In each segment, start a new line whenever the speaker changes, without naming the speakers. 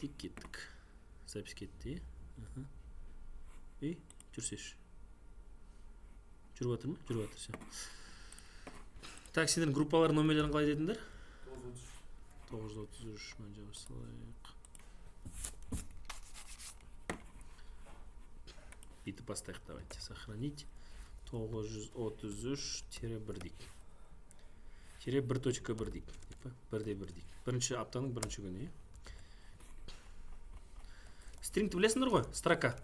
Тек кеттік. Запись кетті. Ей, жүрсеш. Жүріп жатыр ма? Жүріп жатыр, все. Так, сендердің группалар номерлерін қалай дедіңдер? 933. Мына жауап салайық. Бүйтіп бастайық, давайте. Сохранить. 933-1 дейік. Тире 1.1 дейік. Бірде бір дейік. Бірінші аптаның бірінші күні. Стрингті білесіңдер ғой? Строка.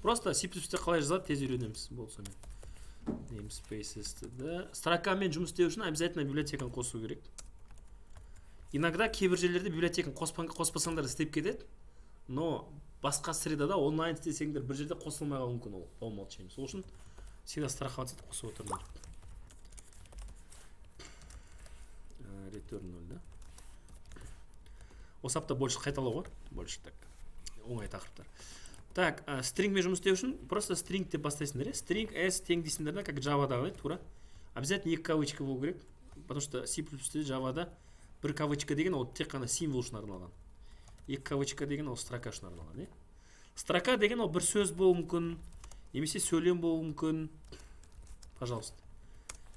Просто C++-те қалай жазады, тез үйренеміз. Болса мен. Namespaces'ті. Строкамен жұмыс істеу үшін обязательно библиотеканы қосу керек. Иногда кейбір жерлерде библиотеканы қоспасаңдар істеп кетеді, но басқа средада онлайн істесеңдер бір жерде қосылмай қалуы мүмкін ол. По умолчанию. Сол үшін всегда страховаться қосып отырыңдар. Return 0, да? Осы апта больше қайталау ғой? Больше так. Оңай тақырыптар. Так, стрингмен жұмыс істеу үшін просто string деп бастайсыңдар, иә? String s тең дейсіңдер да, как Java-да, тура. Обязательно екі кавычка болу керек, потому что C++-те Java-да бір кавычка деген ол тек қана символ үшін арналған. Екі кавычка деген ол строка үшін арналған, иә? Строка деген ол бір сөз болуы мүмкін, немесе сөйлем болуы мүмкін. Пожалуйста.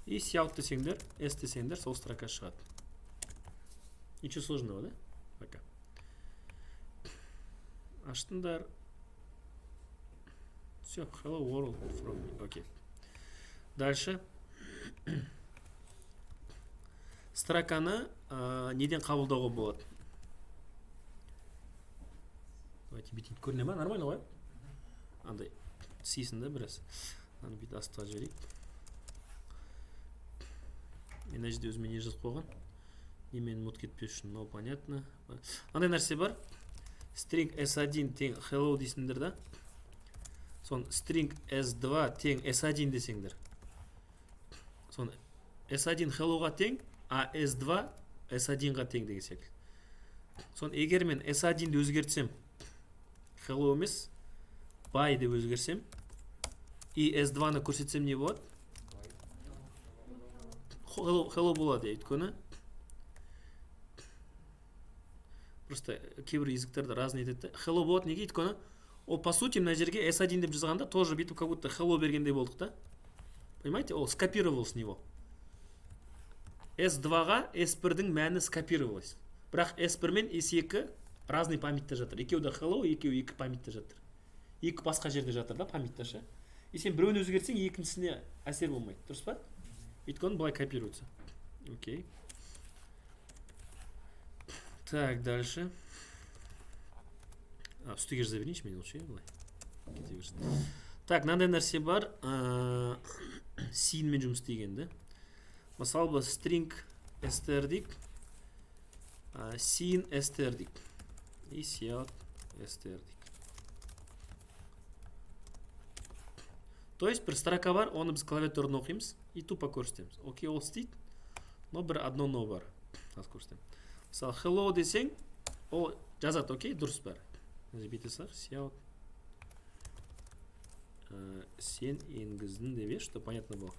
И cout десеңдер, s десеңдер, сол строка шығады. Ничего сложного, да? Пока. Аштыңдар. Все, hello world from me. Окей. Дальше. Строканы неден қабылдауға болады? Давайте бүйтіп көріне ма? Нормально ғой? Андай сисін да біраз. Аны бүйтіп астыға жіберейік. Мен әжде өзіме не жазып қойған? Немен мұт кетпес үшін, но понятно. Андай нәрсе бар. String s1 тең hello дейсіңдер да. Сон string s2 тең s1 десеңдер. Сон s1 hello-ға тең, а s2 s1-ға тең деген секілді. Сон егер мен s1-ді өзгертсем, hello емес, by деп өзгерсем, и s2-ны көрсетсем не болады? Hello болады, өйткені. Просто кейбір языктарда разный етеді. Hello болады неге? Өйткені ол по сути мына жерге s1 деп жазғанда тоже бүйтіп как будто hello бергендей болдық та. Понимаете? Ол скопировал с него. S2-ға S1-дің мәні скопировалась. Бірақ S1 мен S2 разный памятьта жатыр. Екеуі де hello, екеуі екі памятьта жатыр. Екі басқа жерде жатыр да памятьта ше. И сен біреуін өзгертсең, екіншісіне әсер болмайды. Дұрыс па? Өйткені былай копируется. Окей. Так, дальше. Үстіге жаза берейінші мен лучше, былай. Кете берсін. Так, мынандай нәрсе бар. Синмен жұмыс істегенді. Мысалы, string str дейік. Sin str дейік. И cout str дейік. То есть, бір строка бар, оны біз клавиатураны оқимыз и тупо көрсетеміз. Окей, ол істейді, но бір одно но бар. Аз көрсетем. Мысалы, hello десең, ол жазады, окей, дұрыс бар. Бейте сақ, cout. Сен енгіздің деп еш, что понятно было.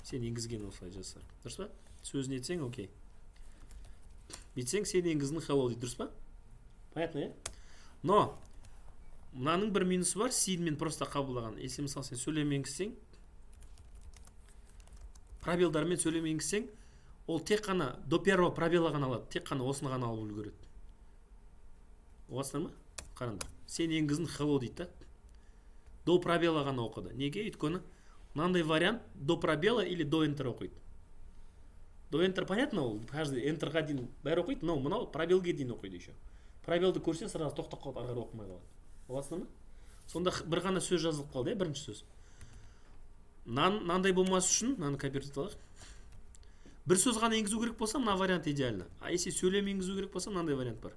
Сен енгізген осылай жазсақ. Дұрыс па? Сөзін етсең, окей. Бейтсең, сен енгіздің hello дейді, дұрыс па? Понятно, е? Но, мынаның бір минусы бар, синмен просто қабылдаған. Если мысалы сен сөйлем енгізсең, пробелдармен сөйлем енгізсең, ол тек қана до первого пробела ғана алады, тек қана осыны ғана алып үлгереді. Оғасындар ма? Қараңдар. Сен енгіздің hello дейді да. До пробела ғана оқыды. Неге? Өйткені мынандай вариант до пробела или до enter оқиды. До enter понятно ол? Каждый enterға дейін бәрі оқиды, но мынау пробелге дейін оқиды еще. Пробелді көрсе сразу тоқтап қалып ары қарай оқымай қалады. Оғасындар ма? Сонда бір ғана сөз жазылып қалды, бірінші сөз. Мынандай болмас үшін, мынаны копировать етіп алайық. Бір сөз ғана енгізу керек болса, мына вариант идеально. А если сөйлем енгізу керек болса, мынандай вариант бар.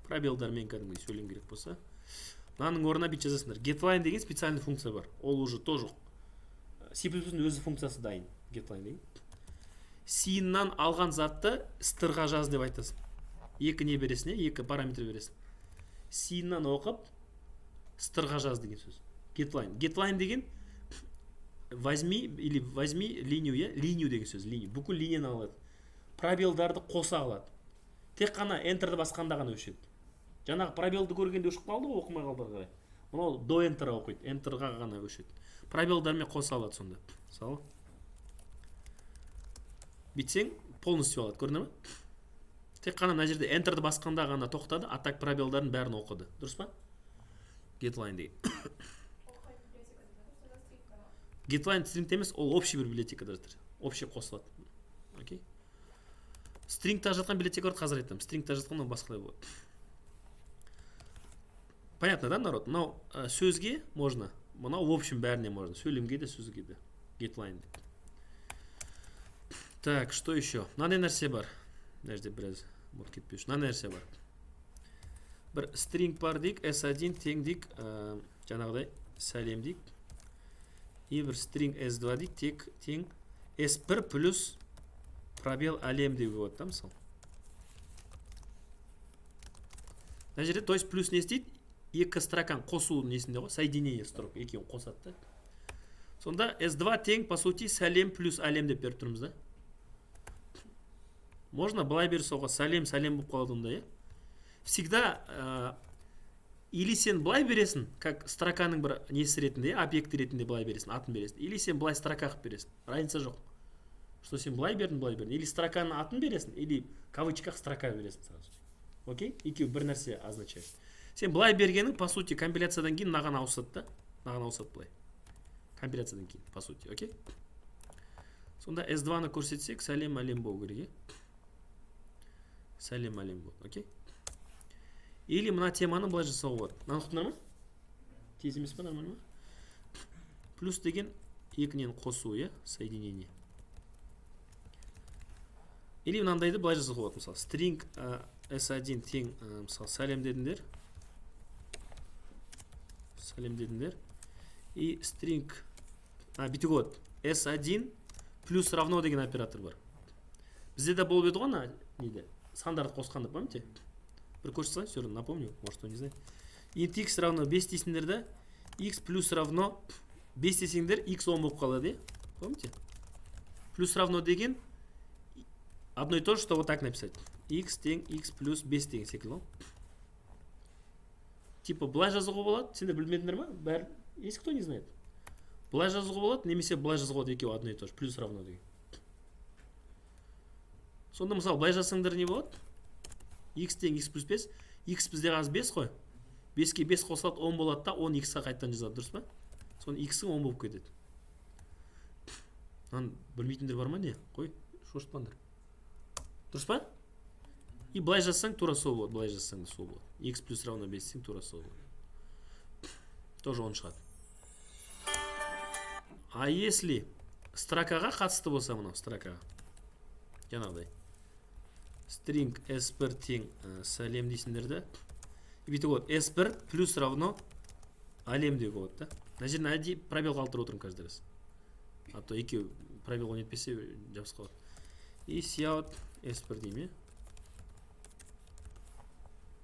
Пробелдармен кәдімгідей сөйлем керек болса. Мынаның орнына бүйтіп жазасыңдар. GetLine деген специальный функция бар. Ол уже тоже C++-ның өзі функциясы дайын. GetLine деген. Синнан алған затты str-ға жаз деп айтасың. Екі не бересің, екі параметр бересің. Синнан оқып str-ға жаз деген сөз. GetLine. GetLine деген возьми линию, я? Линию деген сөз. Бүкіл линияны алады. Пробелдарды қоса алады. тек қана enterді басқанда ғана өшеді. Жаңағы пробелді көргенде өшіп қалды ғой, оқымай қалды қарай. Мынау до enter оқиды, enterға ғана өшеді. Пробелдармен қоса алады сонда. Мысалы бүйтсең полностью алады, көрдің ме? Тек қана мына жерде enterді басқанда ғана тоқтады, а так пробелдардың бәрін оқыды. Дұрыс па? Getline деген. Getline string емес, ол общий бір библиотекада жатыр. Общий қосылады. Окей? Стрингта жатқан библиотека бар, қазір айтамын. Стрингта жатқан ол басқалай болады. Понятно, да, народ? Мынау сөзге можно, мынау в общем бәріне можно. Сөйлемге де, сөзге де. Getline. Так, что еще? Мынандай нәрсе бар. Мына жерде біраз мод кетпеу үшін. Мынандай нәрсе бар. Бір string бар дейік, s1 тең дейік, жаңағыдай сәлем дейік. И бір string s2 дейік, тең s1 плюс пробел әлем деуге болады, да, мысалы. Мына жерде, то есть плюс не істейді? Екі строканы қосу несінде ғой, соединение строк, екеуін қосады да. Сонда s2 тең, по сути, сәлем плюс әлем деп беріп тұрмыз да. Можно былай берсоға сәлем болып қалады онда, е? Всегда или сен былай бересің, как строканың бір несі ретінде, объекті ретінде былай бересің, атын бересің. Или сен былай строка қып бересің. Разница жоқ. Что сен былай бердің. Или строканың атын бересің, или кавычках строка бересің сразу. Окей? Екеуі бір нәрсе означает. Сен былай бергенің, по сути, компиляциядан кейін мынаған ауысады да. Мынаған ауысады былай. Компиляциядан кейін, по сути, окей? Сонда S2-ны көрсетсек, сәлем әлем болу керек, сәлем әлем болды, окей? Или мына теманы былай жасауға болады. Мынаны ұқтыңдар ма? Тез емес па, нормально ма? Плюс деген екінен қосу, соединение. Или мынандайды былай жасауға болады, мысалы. String s1 тең, мысалы, сәлем дедіңдер. Сәлем дедіңдер. И string, бүйтуге болады. S1 плюс равно деген оператор бар. Бізде де болып еді ғой, неде? Сандарды қосқанда, помните? Бір көрші салайын, все равно напомню, может кто не знает. Int x равно 5 дейсіңдер да, x плюс равно 5 десеңдер, x 10 болып қалады, помните? Плюс равно деген одно и то же, что вот так написать. X тең x плюс 5 деген секілді. Типа былай жазуға болады, сендер білмедіңдер ма? Бәрі, есть кто не знает? Былай жазуға болады, немесе былай жазуға болады, екеуі одно и то же, плюс равно деген. Сонда мысалы былай жазсаңдар не болады? X тең x плюс 5, x бізде қазір 5 қой. 5-ке 5 қосылады, 10 болады да, 10 x-қа қайттан жазады, дұрыс па? Соны x-ің 10 болып кетеді. Білмейтіндер бар ма не? Қой, шошытпаңдар. Дұрыс па? И былай жазсаң тура сол болады, былай жазсаң да сол болады. X плюс равно 5 сең тура сол болады. Тоже он шығады. А если строкаға қатысты болса, мынау строкаға. Жаңағыдай. String s1 тең сәлем дейсіңдер да. Бүйтіп болады. S1 плюс равно әлем деуге болады да. Мына жерін әдейі пробел қалдырып отырмын каждый раз. А то екеуі пробелға нетпесе жабысып қалады. И cout s1 деймін.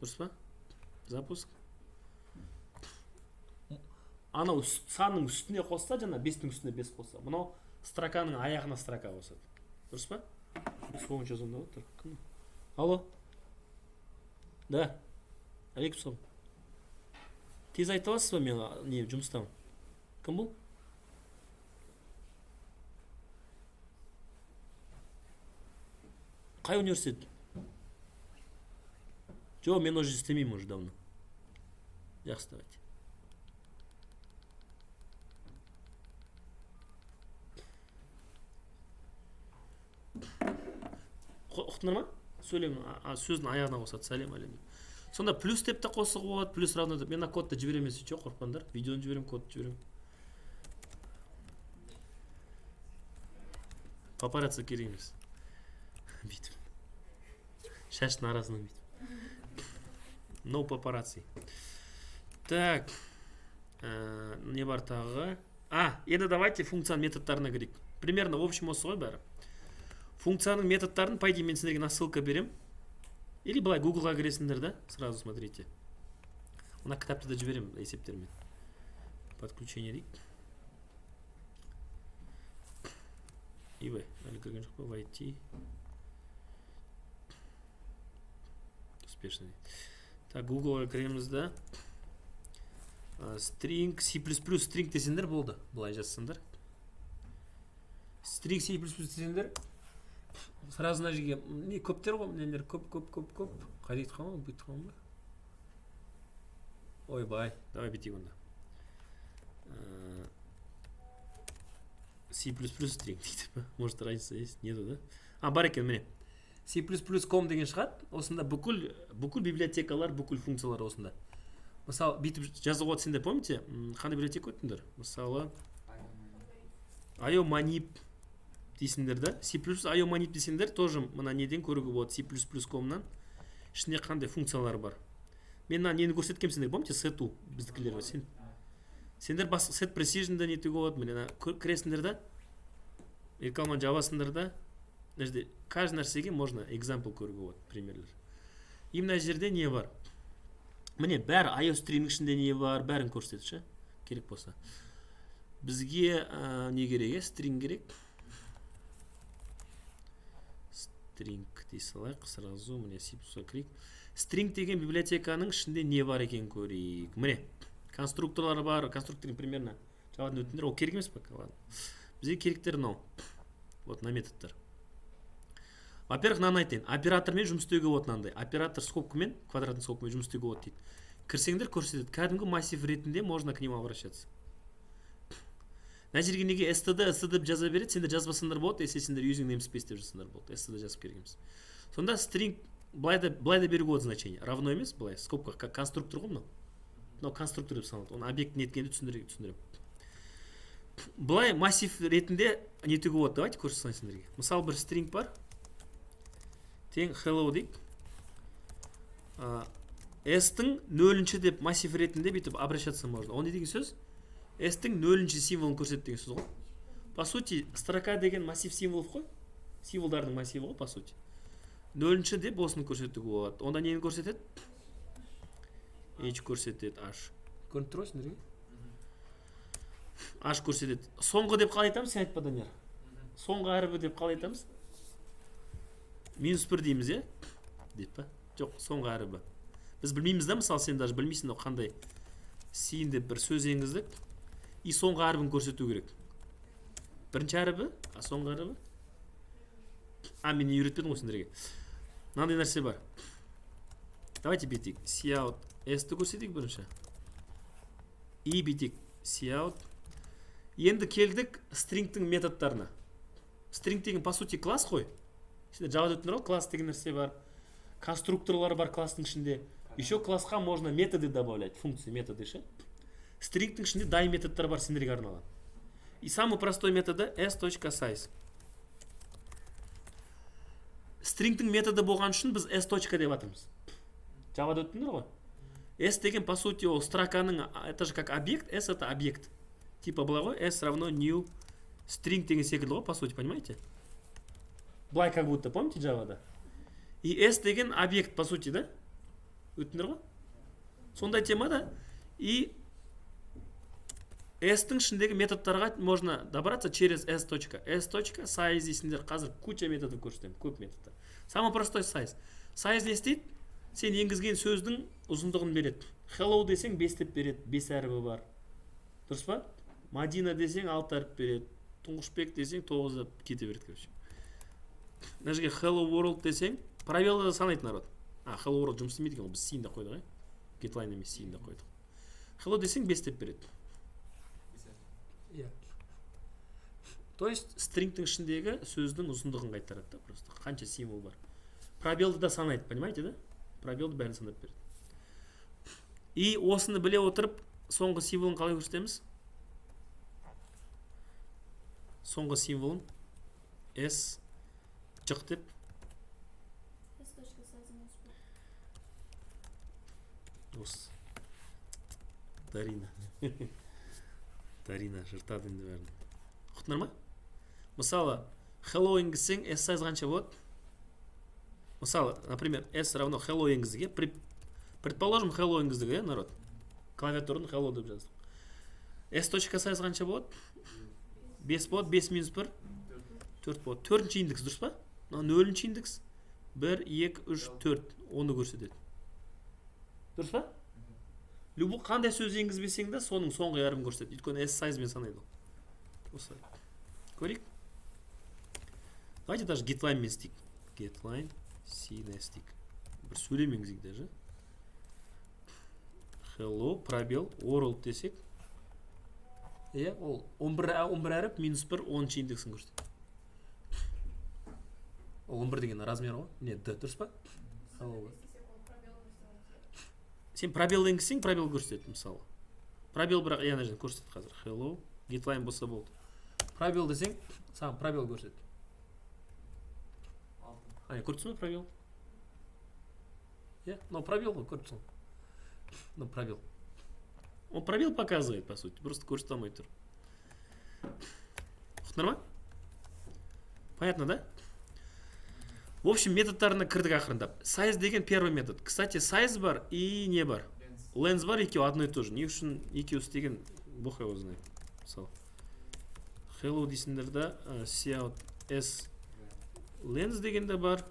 Дұрыс па? Запуск. Анау санның үстіне қосса, жаңа 5-дің үстіне 5 қосса. Мынау строканың аяғына строка қосады. Дұрыс па? Соғын жазында отыр. Алло? Да. Алейкум салам. Тез айта аласыз ба мен не жұмыстамын? Кім бұл? Қай университет? Жоқ, мен уже істемеймін уже давно. Жақсы, давайте. Ұқтыңдар ма? Сөйлем, сөздің аяғына қосады, сәлем әлем. Сонда плюс деп те қосуға болады, плюс равно деп. Мен кодты жіберем емес, жоқ, қорықпаңдар. Видеоны жіберем, кодты жіберем. Папарацци керек емес. Бүйтіп. Шаштың арасынан бүйтіп. No папарацци. Так. Не бар тағы? Енді давайте функцияның методтарына кірейік. Примерно в общем осы ғой бәрі. Функцияның методтарын, по идее, мен сендерге на ссылка берем. Или былай Googleға кіресіңдер да, сразу смотрите. Мына кітапты да жіберем есептермен. Подключение дейік. Ибай, әлі кірген жоқ па, войти. успешно. Так, Google'ға кіреміз да. String C++ string десеңдер болды. Былай жазсаңдар. String C++ десеңдер сразу мына жерге не көптер ғой, нелер көп. Қайда кеткен ғой, бүйтіп қалған ба? Ойбай, давай бүйтейік онда. C++ string дейді ба? Может, разница есть? Нету, да? Бар екен, міне. C++com деген шығады. Осында бүкіл библиотекалар, бүкіл функциялар осында. Мысалы, бүйтіп жазуға өтсеңдер, помните? Қандай библиотека өттіңдер? Мысалы, IOmanip дейсіңдер да? C++ IOmanip десеңдер, тоже мына неден көруге болады C++com-нан. Ішінде қандай функциялар бар. Мен нені көрсеткем сендер, помните? Setу біздікілер бар. Сендер set precision'да нетуге болады. Міне кіресіңдер да? Еркалман жабасыңдер да? Каждый нәрсеге можно example көруге болады, примерлер. И мына жерде не бар? Міне, бәрі IOString ішінде не бар, бәрін көрсетші, керек болса. Бізге не керек, string керек. String дей салайық, сразу, міне, C++ға кірейік. String деген библиотеканың ішінде не бар екен көрейік. Міне, конструкторлар бар, конструкторын примерно жауатын өтіндер, ол керек емес пе? Бізге керектер мынау. Вот, на методтар. Во-первых, мынаны айтайын, оператормен жұмыс істеуге болады мынандай. Оператор скобкамен, квадратный скобкамен жұмыс істеуге болады дейді. Кірсеңдер көрсетеді. Кәдімгі массив ретінде можно к нему обращаться. Мына жерге неге std деп жаза береді, сендер жазбасаңдар болады, если сендер using namespace деп жазсаңдар болады. std жазып керегіміз. Сонда string былай да беруге болады значение. Равно емес, былай скобка как конструктор ғой мынау. Мынау конструктор деп саналады. Оны объект неткенде түсіндірем. Былай массив ретінде нетуге болады. Давайте көрсетейін сендерге. Мысалы бір string бар. Тең hello дейік. S-тің 0-ші деп массив ретінде бүйтіп обращаться можно. Ол не деген сөз? S-тің 0-ші символын көрсет деген сөз ғой. По сути, строка деген массив символов қой. Символдардың массиві ғой, по сути. 0-ші деп осыны көрсетуге болады. Онда нені көрсетеді? H көрсетеді, H. Көрініп тұр ғой сендерге? H көрсетеді. Соңғы деп қалай айтамыз, сен айтпа, Данияр. Соңғы әрбі деп қалай айтамыз? -1 дейміз, е? Деп па? Жоқ, соңғы әрбі. Біз білмейміз да, мысалы, сен даже білмейсің, қандай син деп бір сөз енгіздік. И соңғы әрбін көрсету керек. Бірінші әрбі, соңғы әрбі. Мен не үйретпедім ғой сендерге. Мынандай нәрсе бар. Давайте бүйтейік. Cout S-ті көрсетейік бірінші. И бүйтейік. Cout. Енді келдік string-тің методтарына. String деген, по сути, класс қой. Сендер жауап өттіңдер ғой, класс деген нәрсе бар. Конструкторлар бар класстың ішінде. Еще классқа можно методы добавлять, функции, методы ше. String-тің ішінде дай методтар бар сендерге арналған. И самый простой методы s.size. String-тің методы болған үшін біз s. деп атаймыз. Жауап өттіңдер ғой. S деген, по сути, ол строканың, это же как объект, S это объект. Типа былай ғой, S равно new string деген секілді ғой, по сути, понимаете? Былай как будто, помните Java'да? И S деген объект, по сути, да? Өттіңдер ғой? Сондай тема да. И S-тің ішіндегі методтарға можно добраться через S. S.size дейсіңдер, қазір куча методов көрсетемін, көп методтар. Самый простой size. Size не істейді? Сен енгізген сөздің ұзындығын береді. Hello десең 5 деп береді, 5 әрбі бар. Дұрыс па? Мадина десең 6 әріп береді. Тұңғышбек десең 9 деп кете береді, короче. Мына жерге hello world десең, пробелді санайды народ. Hello world жұмыс істемейді екен, біз сиін де қойдық, е? Getline емес сиін де қойдық. Hello десең 5 деп береді. То есть string-тің ішіндегі сөздің ұзындығын қайтарады да, просто қанша символ бар. Пробелді да санайды, понимаете, да? Пробелді бәрін санап береді. И осыны біле отырып, соңғы символын қалай көрсетеміз? Соңғы символын S жық деп. Осы. Дарина. Дарина, жыртады енді бәрін. Құқтынар ма? Мысалы, hello енгізсең, S size қанша болады? Мысалы, например, S равно hello енгіздіге. Предположим, hello енгіздіге, народ. Клавиатурын hello деп жаздық. S.size қанша болады? 5 болады, 5 минус 1? 4 болады. 4-ші индекс, дұрыс па? 0-ші индекс? 1, 2, 3, 4. Оны көрсетеді. Дұрыс па? Любой қандай сөз енгізбесең де соның соңғы ярым көрсетеді. Өйткені s сайзбен санайды ол. Осылай. Көрейік. Давайте даже getLine мен істейік. getLine C-не істейік. Бір сөйлем енгізейік даже. Hello, пробел, world десек. Иә, ол 11 әріп минус 1 10 индексін көрсетеді. Ол 11 деген размер ғой. Не, d, дұрыс па? Сен пробел енгізсең, пробел көрсетеді мысалы. Пробел бірақ яна жерден көрсетеді қазір. Hello, getLine болса болды. Пробел десең, саған пробел көрсетеді. Көрсетсің ба пробел? Иә, но пробел ғой, көрсетсің. Но пробел. Он пробел показывает, по сути, просто көрсете алмай тұр. Ұқтыңдар ма? Понятно, да? В общем, методтарына кірдік ақырындап. Size деген первый метод. Кстати, size бар и не бар. Lens бар, екеуі одно и то же. Не үшін екеуі істеген бог его знает. Мысалы. Hello дейсіңдер да, cout s lens деген де бар.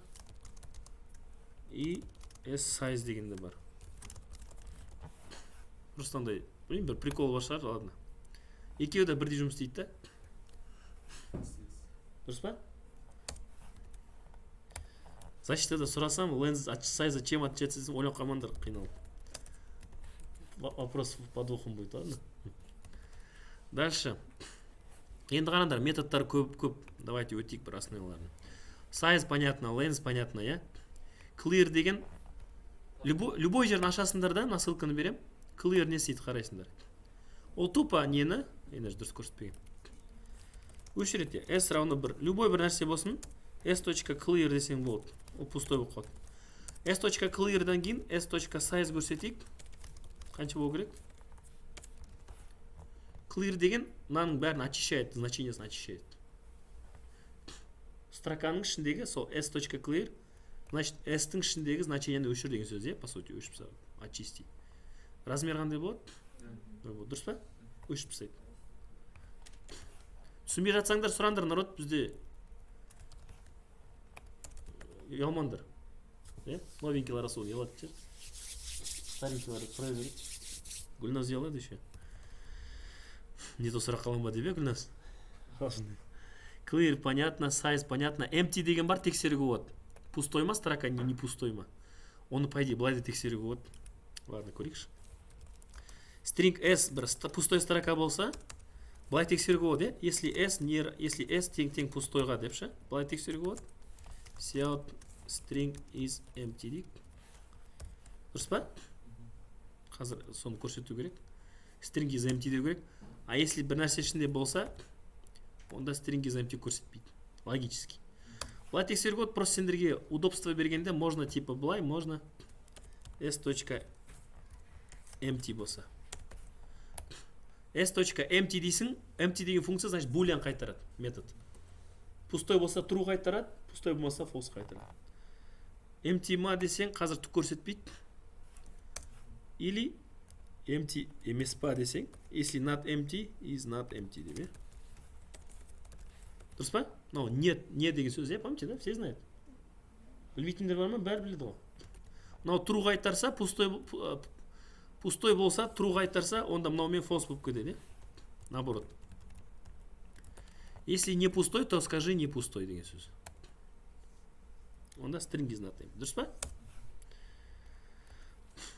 И s size деген де бар. Просто андай, бір прикол бар шығар, ладно. Екеуі де бірдей жұмыс істейді да. Дұрыс па? Защитада сұрасам, ленз size чем отличается десем, ойлап қалмаңдар, қиналып. Вопрос подвохом будет, ладно? Дальше. Енді қараңдар, методтар көп. Давайте өтейік бір основаларын. Size понятно, lens понятно, я? Clear деген любой жерін ашасыңдар да, насылканы берем. Clear не істейді, қарайсыңдар. Ол тупо нені, енді дұрыс көрсетпеген. Өшіреді, s равно 1. Любой бір нәрсе болсын, s.clear десең болды. Ол пустой болып қалды. s.clear'дан кейін s.size көрсетейік. Қанша болу керек? Clear деген мынаның бәрін очищает, значениесін очищает. Строканың ішіндегі сол s.clear, значит, s-тің ішіндегі значениені өшір деген сөз, по сути, өшіп очистить. Размер қандай болады? Дұрыс па? Өшіп тастайды. Түсінбей жатсаңдар, сұраңдар, народ, бізде ұялмаңдар. Новенькилар сол ұялады шығар. Старенькилар сұрай береді. Гүлназ ұялады еще. Не то сұрақ қалам ба деп, Гүлназ? Clear понятно, size понятно. Empty деген бар, тексеруге болады. Пустой ма строка, не пустой ма? Оны по идее былай да тексеруге болады. Ладно, көрейікші. String s бір пустой строка болса, былай тексеруге болады, если s тең пустойға депші, былай тексеруге болады. Cout string is empty дейік. Дұрыс па? Қазір соны көрсету керек. String is empty деу керек. А если бір нәрсе ішінде болса, онда string is empty көрсетпейді. Логически. Былай тексеруге болады, просто сендерге удобство бергенде можно типа былай, можно s.empty болса. s.empty дейсің, empty деген функция, значит, boolean қайтарады, метод. Пустой болса true қайтарады, пустой болмаса false қайтарады. Empty ма десең, қазір түк көрсетпейді. Или empty емес па десең, если not empty, is not empty деп. Дұрыс па? Но не деген сөз, помните, да? Все знают. Білмейтіндер бар ма? Бәрі біледі ғой. Мынау true қайтарса, пустой болса, true қайтарса, онда мынаумен false болып кетеді. Наоборот. Если не пустой, то скажи не пустой деген сөз. Онда string is not empty. Дұрыс па?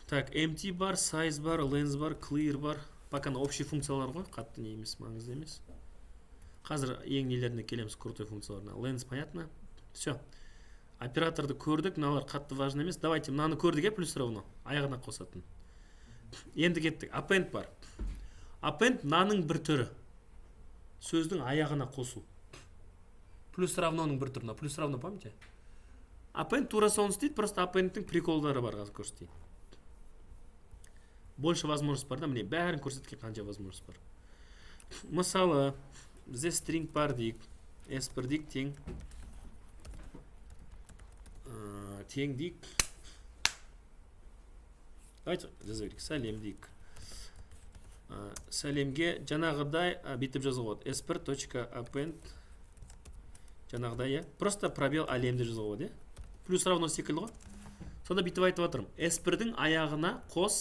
Так, empty бар, size бар, lens бар, clear бар. Пока на общий функциялар ғой, қатты не емес, маңызды емес. Қазір ең нелеріне келеміз, крутой функцияларына. Lens понятно? Все. Операторды көрдік, мыналар қатты важно емес. Давайте мынаны көрдік, плюс равно. Аяғына қосатын. Енді кеттік. Append бар. Append мынаның бір түрі. Сөздің аяғына қосу. Плюс равноның бір түрі. Плюс равно, помните? Append тура соны істейді, просто append'тің приколдары бар, қазір көрсетейін. Больше возможность бар да, міне бәрін көрсеткен қанша возможность бар. Мысалы, бізде string бар дейік, s1 дейік, тең дейік. Давайте жаза берейік, сәлем дейік. Сәлемге жаңағыдай бүйтіп жазуға болады. s1.append жаңағыдай, просто пробел әлемді жазуға болады. Плюс равно секілді ғой. сонда бүйтіп айтып жатырмын, s1-дің аяғына қос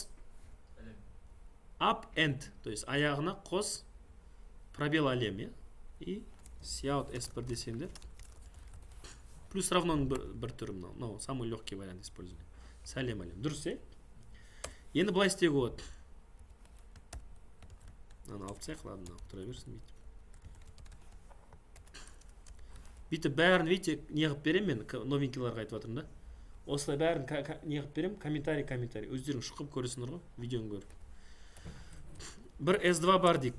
up end, то есть аяғына қос пробел әлем, иә? И cout s1 десеңдер, плюс равноның бір түрі мынау, самый легкий вариант использования. Сәлем әлем, дұрыс, е? Енді былай істеуге болады. Аны алып тастайық, ладно, тұра берсін бүйтіп. Бүйтіп бәрін, видите, не қылып берем мен, новенькиларға айтып жатырмын да. Осылай бәрін не қылып берем, комментарий. Өздерің шықып көресіңдер ғой, видеоны көріп. Бір S2 бар дейік.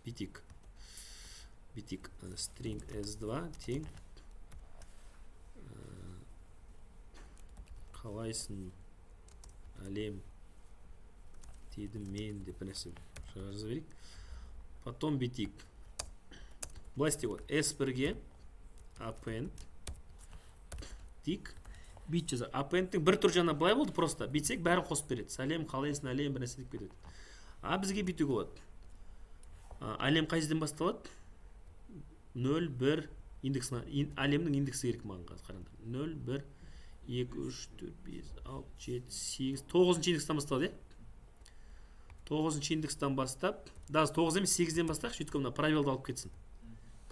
Битик. String S2 тең. Қалайсың әлем дедім мен деп нәрсе жаза берейік. Потом битик. Былай істеп от. S1-ге append тик. Бит жаза. Append'тің бір түр жаңа былай болды просто. Битсек бәрін қосып береді. Сәлем, қалайсың әлем бір нәрсе деп кетеді. А бізге бүйтуге болады. Әлем қай жерден басталады? 0, 1 индексына, әлемнің индексі керек маған қазір қараңдар. 0, 1, 2, 3, 4, 5, 6, 7, 8, 9-шы индекстен басталады, е? 9-шы индекстен бастап, даже 9 емес 8-ден бастайық, сөйтіп мына пробелді алып кетсін.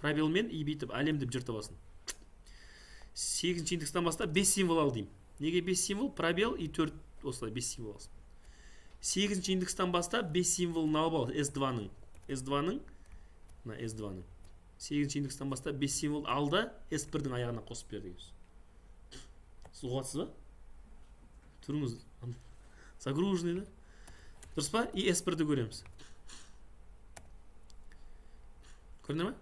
Пробелмен и бүйтіп әлем деп жыртып алсын. 8-шы индекстен бастап 5 символ ал деймін. Неге 5 символ? Пробел и 4 осылай 5 символ алсын. 8-шы индекстен бастап 5 символын алып ал S2-ның. Мына S2-ның. 8-шы индекстен бастап 5 символ алды, S1-дің аяғына қосып берді. Сіз ұғатсыз ба? Тұрыңыз загруженный, да? Дұрыс па? И S1-ді көреміз. Көрдіңдер ма?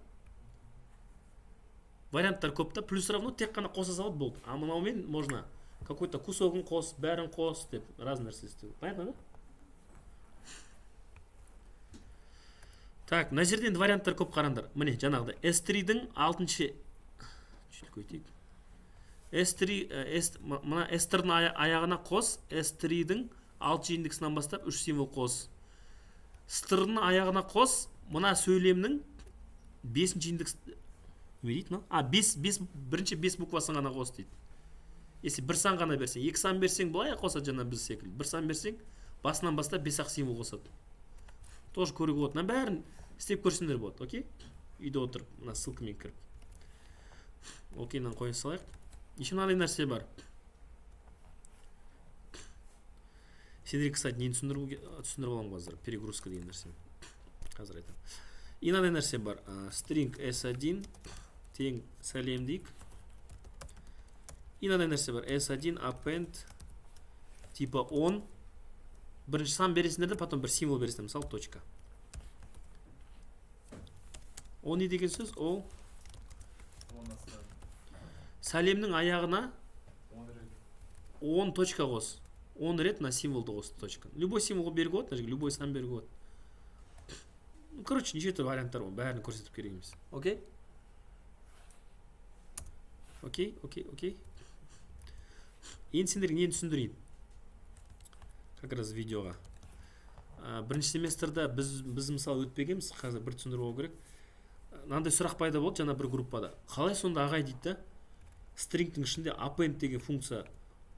Варианттар көп та, плюс равно тек қана қоса салып болды. А мынаумен можно какой-то кусогын қос, бәрін қос деп разные нәрсе істеу. Понятно, да? Так, мына жерде енді варианттар көп қараңдар. Міне, жаңағыдай S3-дің 6-шы мына S3-дің аяғына қос, S3-дің 6-шы индексінен бастап 3 символ қос. S3-дің аяғына қос, мына сөйлемнің 5-ші индекс не дейді, бірінші 5 буквасын ғана қос дейді. Если бір сан ғана берсең, 2 сан берсең былай қосады жаңа біз секілді. Бір сан берсең, басынан бастап 5-ақ символ қосады. Тоже көруге болады. Мына бәрін істеп көрсеңдер болады, окей? Үйде отырып, мына ссылкамен кіріп. Окей, мынаны қоя салайық. Еще мынандай нәрсе бар. Сендер, кстати, нені түсіндіріп аламын қазір, перегрузка деген нәрсе. Қазір айтамын. И мынандай нәрсе бар. String S1 тең сәлем дейік. И мынандай нәрсе бар. S1 append типа on. Бірінші сан бересіңдер де, потом бір символ бересіңдер, мысалы точка. Ол не деген сөз? Ол сәлемнің аяғына 10 точка қос. 10 рет на символды қос точка. Любой символ беруге болады, любой сан беруге болады. Короче, неше түрлі варианттар бар, бәрін көрсетіп керек емес. Окей? Окей. Енді сендерге нені түсіндірейін? Как раз видеоға. Бірінші семестрда біз мысалы өтпегенбіз, қазір бір түсіндіріп алу керек. Мынандай сұрақ пайда болды жаңа бір группада. Қалай сонда ағай дейді, стрингтің ішінде append деген функция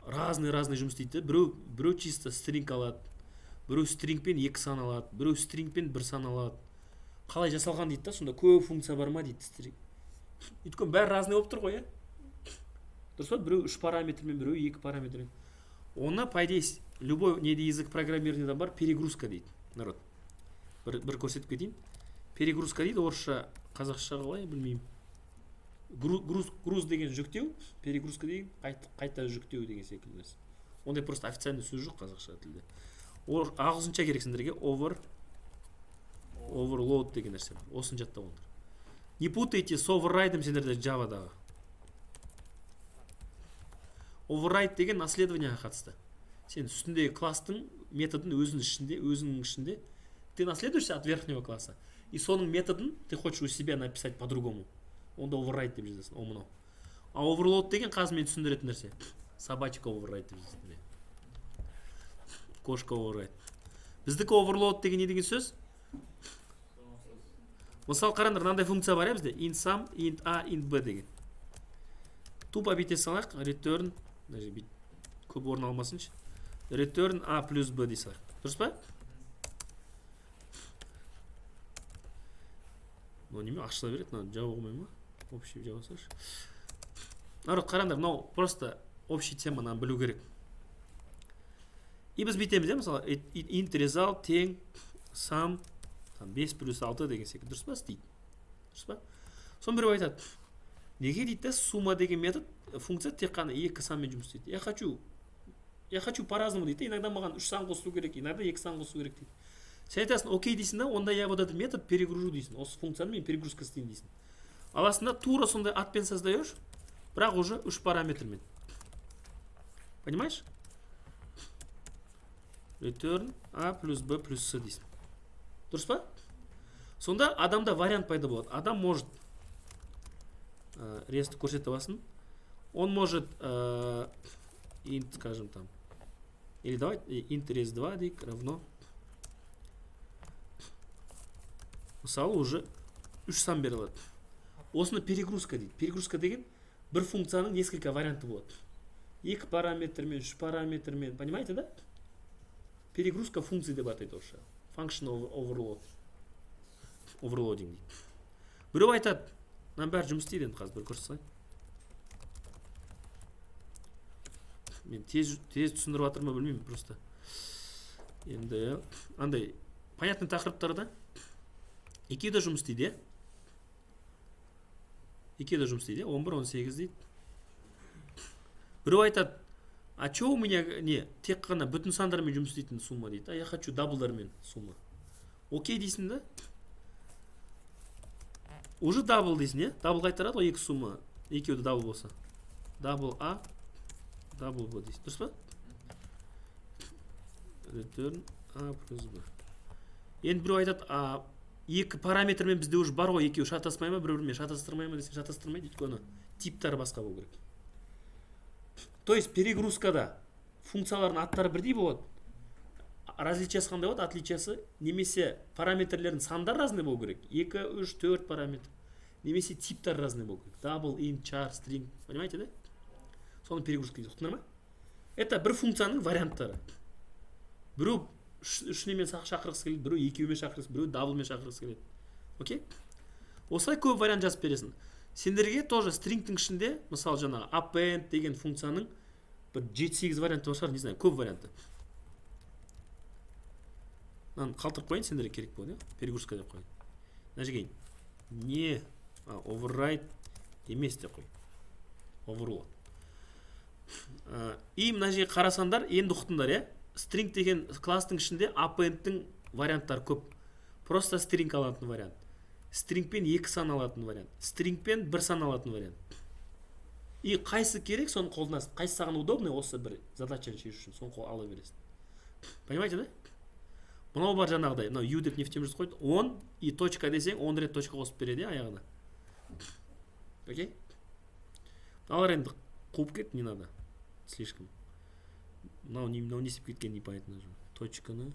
разный жұмыс дейді. Біреу чисто стринг алады, біреу стрингпен 2 сан алады, біреу стрингпен 1 сан алады. Қалай жасалған дейді, сонда көп функция бар ма дейді стринг. Өйткені бәрі разный болып тұр ғой, е? Дұрыс па? Біреу 3 параметрмен, біреу 2 параметрмен. Оны, по идее, любой язык программирования бар, перегрузка дейді. Народ. Бір көрсетіп кетейін. Перегрузка дейді, орысша, қазақша қалай, білмеймін. Груз деген жүктеу, перегрузка деген қайта жүктеу деген секілді нәрсе. Ондай просто официальный сөз жоқ қазақша тілде. Ағылшынша керек сендерге overload деген нәрсе бар. Осын жаттап олар. Не путайте с override сендерде Java-дағы. Override деген наследованияға қатысты. Сен үстіндегі класстың методын өзінің ішінде ты наследуешься от верхнего класса. И соның методын ты хочешь у себя написать по-другому. Онда override деп жазасың, о мынау. А overload деген қазір мен түсіндіретін нәрсе. Собачка override деп жазасың. Кошка override. Біздікі overload деген не деген сөз? Мысал қараңдар, мынандай функция бар, бізде int sum, int a, int b деген. тупо бүйте салайық. Return, даже көп орын алмасыншы. Return a плюс b дей салайық. Дұрыс па? Неме ашыла береді, жауап оқымай ма? Общий жауап салшы. Народ, қараңдар, мынау просто общий теманы білу керек. И біз бүйтеміз, мысалы, int result тең sum 5 плюс 6 деген секілді. Дұрыс па істейді? Дұрыс па? Соны біреу айтады. Неге дейді, сумма деген метод функция тек қана 2 санмен жұмыс істейді. Я хочу по-разному дейді. Иногда маған 3 сан қосу керек, иногда 2 сан қосу керек дейді. Сен айтасың, окей дейсің да, онда я вот этот метод перегружу дейсің. Осы функцияны мен перегрузка істейін дейсің. Аласында тура сондай атпен создаешь, бірақ уже 3 параметрмен. Понимаешь? Return a плюс b плюс c дейсің. Дұрыс па? Сонда адамда вариант пайда болады. Адам может ресті көрсетіп алсын. Он может int, скажем там, или давай int res2 дейік равно. Мысалы уже 3 сан бере алады. Осыны перегрузка дейді. Перегрузка деген бір функцияның несколько варианты болады. 2 параметрмен, 3 параметрмен, понимаете, да? Перегрузка функции деп атайды орысша. Function overloading дейді. Біреу айтады, мынаны бәрі жұмыс істейді, енді қазір бір көрсетейін. Мен тез түсіндіріп жатырмын, білмеймін просто. Енді андай понятный тақырыптарда екеуі де жұмыс істейді, екеуі де жұмыс істейді, 11-18 дейді. Біреу айтады, а чё у меня не тек қана бүтін сандармен жұмыс істейтін сумма дейді. Я хочу даблдармен сумма. Окей дейсің да? Уже дабл дейсің, не? Дабл қайтарады ғой 2 сумма. Екеуі де дабл болса. Дабл А, дабл Б дейсің. Дұрыс па? Return A плюс Б. Енді біреу айтады, 2 параметрмен бізде уже бар ғой, екеуі шатаспай ма, бір-бірімен шатастырмай ма десе, шатастырмайды, өйткені типтары басқа болу керек. То есть перегрузкада функциялардың аттары бірдей болады. Различиясы қандай болады? Отличиясы немесе параметрлердің сандар разный болу керек. 2, 3, 4 параметр. Немесе типтар разный болу керек. Double, int, char, string. Понимаете, да? Соны перегрузка дейді. Ұқтыңдар ма? Это бір функцияның варианттары. Біреу 3 немен шақырғысы келеді, біреу 2-мен шақырғысы, біреу даблмен шақырғысы келеді. Окей? Осылай көп вариант жазып бересің. Сендерге тоже стрингтің ішінде, мысалы жаңағы append деген функцияның бір 7-8 варианты бар шығар, не знаю, көп варианты. Мынаны қалтырып қойын, сендерге керек болады, перегрузка деп қойын. Мына жерге не override емес деп қой. Overload. И мына жерге қарасаңдар, енді ұқтыңдар, string деген кластың ішінде appendтің варианттары көп. Просто string алатын вариант. Stringпен 2 сан алатын вариант. Stringпен 1 сан алатын вариант. И қайсы керек, соны қолданасың. Қайсы саған удобный, осы бір задачаны шешу үшін соны ала бересің. Понимаете, да? Мынау бар жаңағыдай, мынау u деп нефтем жүріп қойды. 10 и точка десең, 10 рет точка қосып береді аяғына. Окей? Алар енді қуып кет, не надо. Слишком. Мынау не істеп кеткен, непонятно. Точканы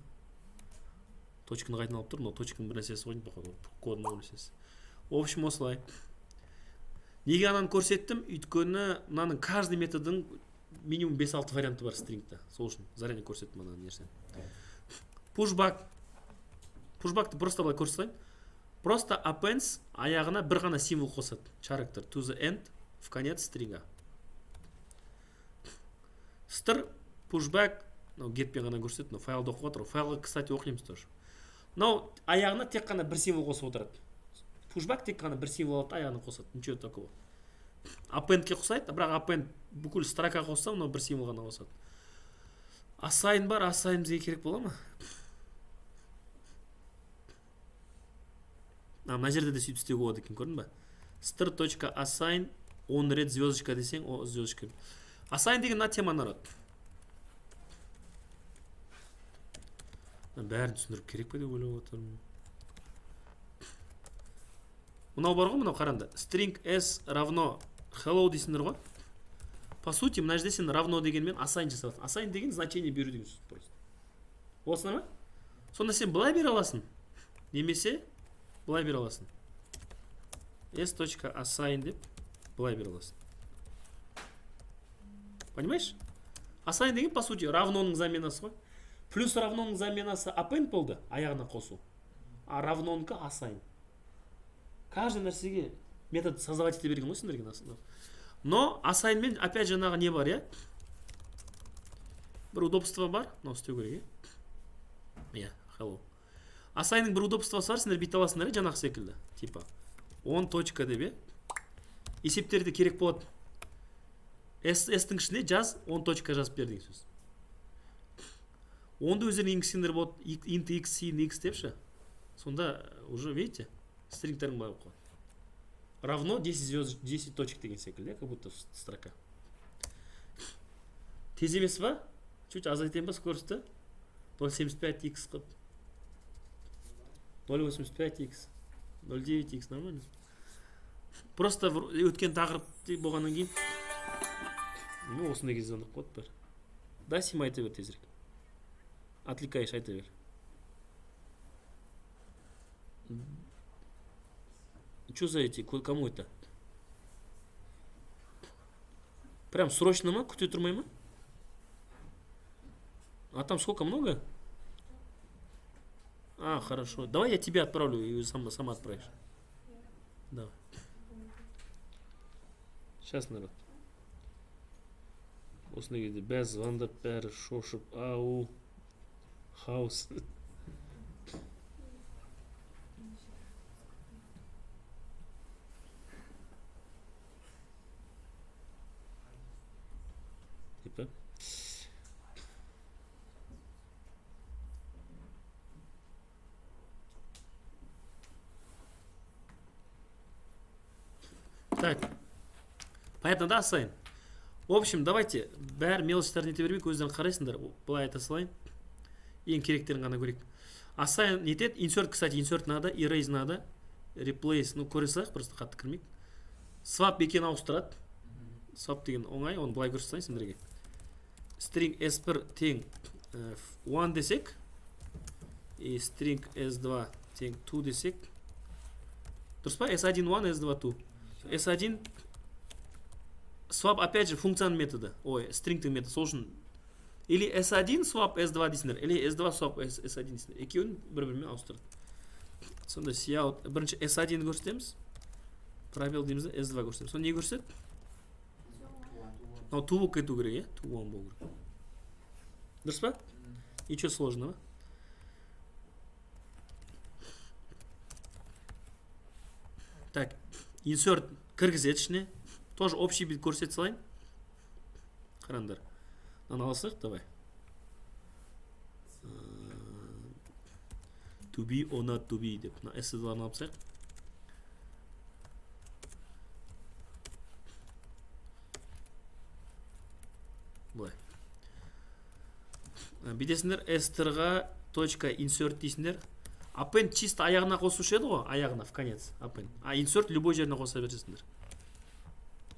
қайтын алып тұр, но точканың бір нәрсесі қойдың, походу, кодын нәрсесі. В общем, осылай. Неге ананы көрсеттім? Өйткені мынаның каждый методың минимум 5-6 варианты бар стрингта. Сол үшін заранее көрсеттім ананы нәрсені. Pushback. Pushbackты просто былай көрсетейін. Просто appends аяғына бір ғана символ қосады. Character to the end в конец стринга. Str pushback, getпен ғана көрсетеді, но файлды оқып отыр. Файлы, кстати, оқимыз тоже. Но аяғына тек қана бір символ қосып отырады. Pushback тек қана бір символ алады, аяғына қосады. Ничего такого. Appendке қосайды, бірақ append бүкіл строка қоссам, но бір символ ғана қосады. Assign бар, assign бізге керек бола ма? Мына жерде де сөйтіп істеуге болады екен, көрдің ба? Str.assign 10 рет звездочка десең, о звездочка. Assign деген мына тема народ. Бәрін түсіндіріп керек пе деп ойлап отырмын. Мынау бар ғой, мынау қараңды. String s равно hello дейсіңдер ғой. По сути, мына жерде сен равно дегенмен assign жасаласың. Assign деген значение беру деген сөз просто. Осына ма? Сонда сен былай бере аласың. Немесе былай бере аласың. s.assign деп былай бере аласың. Понимаешь? Assign деген, по сути, равноның заменасы ғой. Плюс равноның заменасы append болды, аяғына қосу. А равноныкі assign. Каждый нәрсеге метод создавать ете берген ғой сендерге. Но assign мен опять жаңағы не бар, иә? Бір удобство бар, мынау істеу керек, иә? Hello. Assignның бір удобствосы бар, сендер бүйте аласыңдар, жаңағы секілді. Типа, on точка деп, иә? Есептерді керек болады. S-тің ішіне жаз, on точка жазып бер деген сөз. Онды өздерін енгізсеңдер болады, int x, sin x депші. Сонда уже, видите, стрингтерің бар қой. Равно 10 точек деген секілді, как будто строка. Тез емес ба? Чуть азайтайын ба скорості? 0.75x қып. 0.85x. 0.9x, нормально? Просто өткен тақырып болғаннан кейін осындай кезде звондап қойды бір. Да, Сима, айта бер тезірек. Отвлекаешь, айта бер. Что за эти? Кому это? Прям срочно ма? Күте тұрмай ма? А там сколько, много? А, хорошо. Давай я тебе отправлю, и сама отправишь. Давай. Сейчас, народ. Осындай кезде бәрі звондап, бәрі шошып, ау, хаус. Типа. Так, понятно, да, Асайн? В общем, давайте бәрі мелочьтарын ете бермейік, өздерің қарайсыңдар, былай айта салайын. Ең керектерін ғана көрейік. Assign нетеді, insert, кстати, insert надо, erase надо, replace, ну көре салайық, просто қатты кірмейік. Swap екені ауыстырады. Swap деген оңай, оны былай көрсетейін сендерге. String s1 тең 1 десек, и string s2 тең 2 десек. Дұрыс па? s1 1, s2 2. s1 swap, опять же, функцияның методы. Ой, stringтің методы. Сол үшін или s1 swap s2 дейсіңдер, или s2 swap s1 дейсіңдер. Екеуін бір-бірімен ауыстырады. Сонда cout, бірінші s1 көрсетеміз. Пробел дейміз, s2 көрсетеміз. Сонда не көрсетеді? Но 2 болып кету керек, е? 2 1 болу керек. Дұрыс па? Ничего сложного. Так, insert кіргізеді ішіне. Тоже общий бит көрсете салайын. Қараңдар. Мынаны алсақ, давай. To be or not to be деп. Мына S2-ларын алып сақ. Бұлай. Бедесіңдер S3-ға точка insert дейсіңдер. Append чисто аяғына қосушы еді ғой, аяғына в конец. Append. А insert любой жеріне қоса бересіңдер.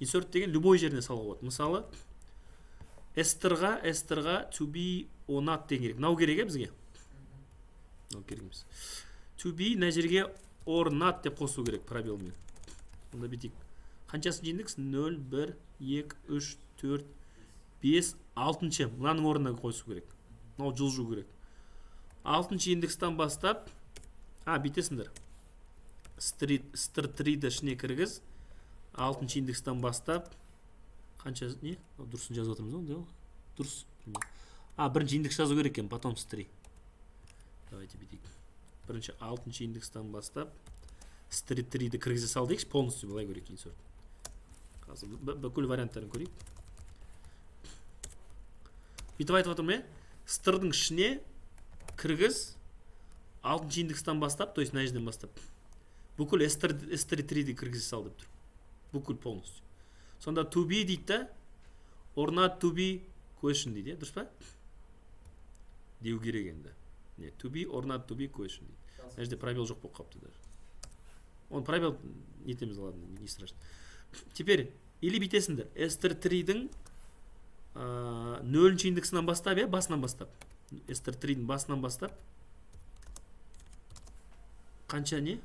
Insert деген любой жеріне салуға болады. Мысалы, S3-ға to be or not деген керек. Нау керек бізге? Нау керек емес. To be мына жерге or not деп қосу керек пробелмен. Онда бетейік. Қаншасын жиындық? 0, 1, 2, 3, 4, 5, 6-шы. Мынаның орнына қойсу керек. Мынау жылжу керек. 6-шы индекстан бастап, бүйтесіңдер. Str3-ді ішіне кіргіз. 6-шы индекстан бастап, қанша, не? Дұрысын жазып отырмыз, да? Дұрыс. Бірінші индекс жазу керек екен, потом str. Давайте бүйтейік. Бірінші 6-шы индекстан бастап, str3-ді кіргізе салдайықшы, полностью былай көрейік insert. Қазір бүкіл варианттарын көрейік. Бүйтіп айтып отырмын, str-дің ішіне кіргіз 6-шы индекстан бастап, то есть мына жерден бастап. Бүкіл str3-ді кіргізе сал деп тұр. Бүкіл полностью. Сонда to be дейді да, or not to be question дейді, дұрыс па? Деу керек енді. Не, to be or not to be question дейді. Мына жерде пробел жоқ болып қапты даже. Он пробел нетеміз, ладно, не страшно. Теперь, или бүйтесіңдер, str3-дің 0-ші индексінен бастап, басынан бастап. str3-дің басынан бастап. Қанша не?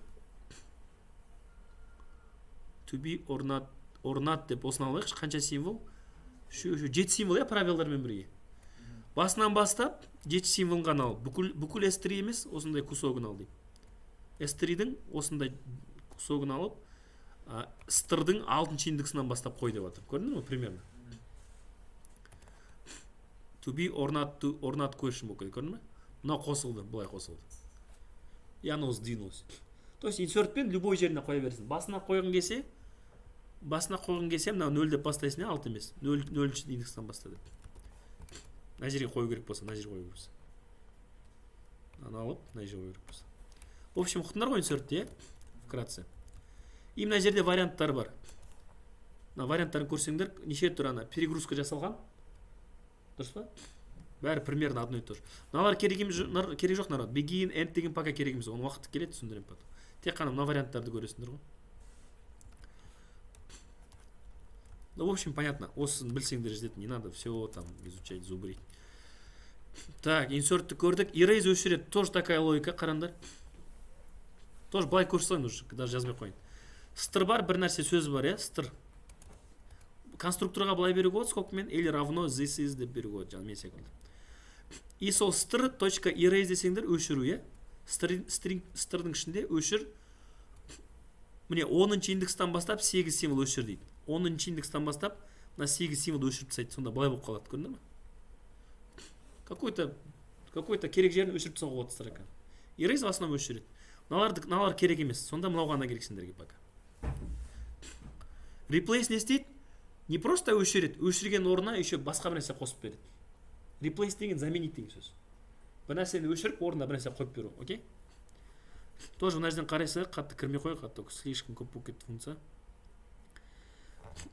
To be or not деп осыны алайықшы. Қанша символ? Şu 7 символ я пробелдармен бірге. Басынан бастап 7 символын ғана ал. Бүкіл S3 емес, осындай кусогын ал деймін. S3-дің осындай кусогын алып, стырдың 6-шы индексінен бастап қой деп жатыр. Көрдіңіз бе примерно? To be or not question болып кетеді, көрдің бе? Мына қосылды, былай қосылды. И оно сдвинулось. То есть инсертпен любой жеріне қоя бересің. Басына қойғың келсе, мына 0 деп бастайсың, 6 емес. 0-шы индекстен баста деп. Мына жерге қою керек болса, мына жерге қою керек болса. Аны алып, мына жерге қою керек болса. В общем, ұқтыңдар ғой инсертте, вкратце. И мына жерде варианттар бар. Мына варианттарын көрсеңдер, неше түр ана перегрузка жасалған. Дұрыс па? Бәрі примерно одно и то же. Мыналар керек жоқ народ. Begin, end деген пока керек емес. Оны уақыт келеді, түсіндірем потом. Тек қана мына варианттарды көресіңдер ғой. Ну, в общем, понятно. Осын білсеңдер жетеді. Не надо все там изучать, зубрить. Так, инсертті көрдік. Erase өшіреді. Тоже такая логика. Қараңдар. Тоже былай көрсең уже, даже жазбай қойын. Стыр бар, бір нәрсе сөз бар, иә? Стыр. Конструкторға былай беруге болады, скобкамен, или равно this is деп беруге болады, мен секілді. И сол str.erase десеңдер өшіру, иә? Стырдың ішінде өшір. Міне 10-шы индекстен бастап 8 символ өшір дейді. 10-шы индекстен бастап мына 8 символ өшіріп тастайды. Сонда былай болып қалады, көрдіңдер ме? Какой-то керек жерін өшіріп тастауға болады строка. Erase в основном өшіреді. Мыналар керек емес. Сонда мынау ғана керек сендерге пока. Replace не істейді? Не просто өшіреді, өшірген орнына еще басқа бір нәрсе қосып береді. Replace деген заменить деген сөз. Бір нәрсені өшіріп, орнына бір нәрсе қойып беру, окей? Тоже мына жерден қарайсақ, қатты кірмей қой, қатты слишком көп болып кетті функция.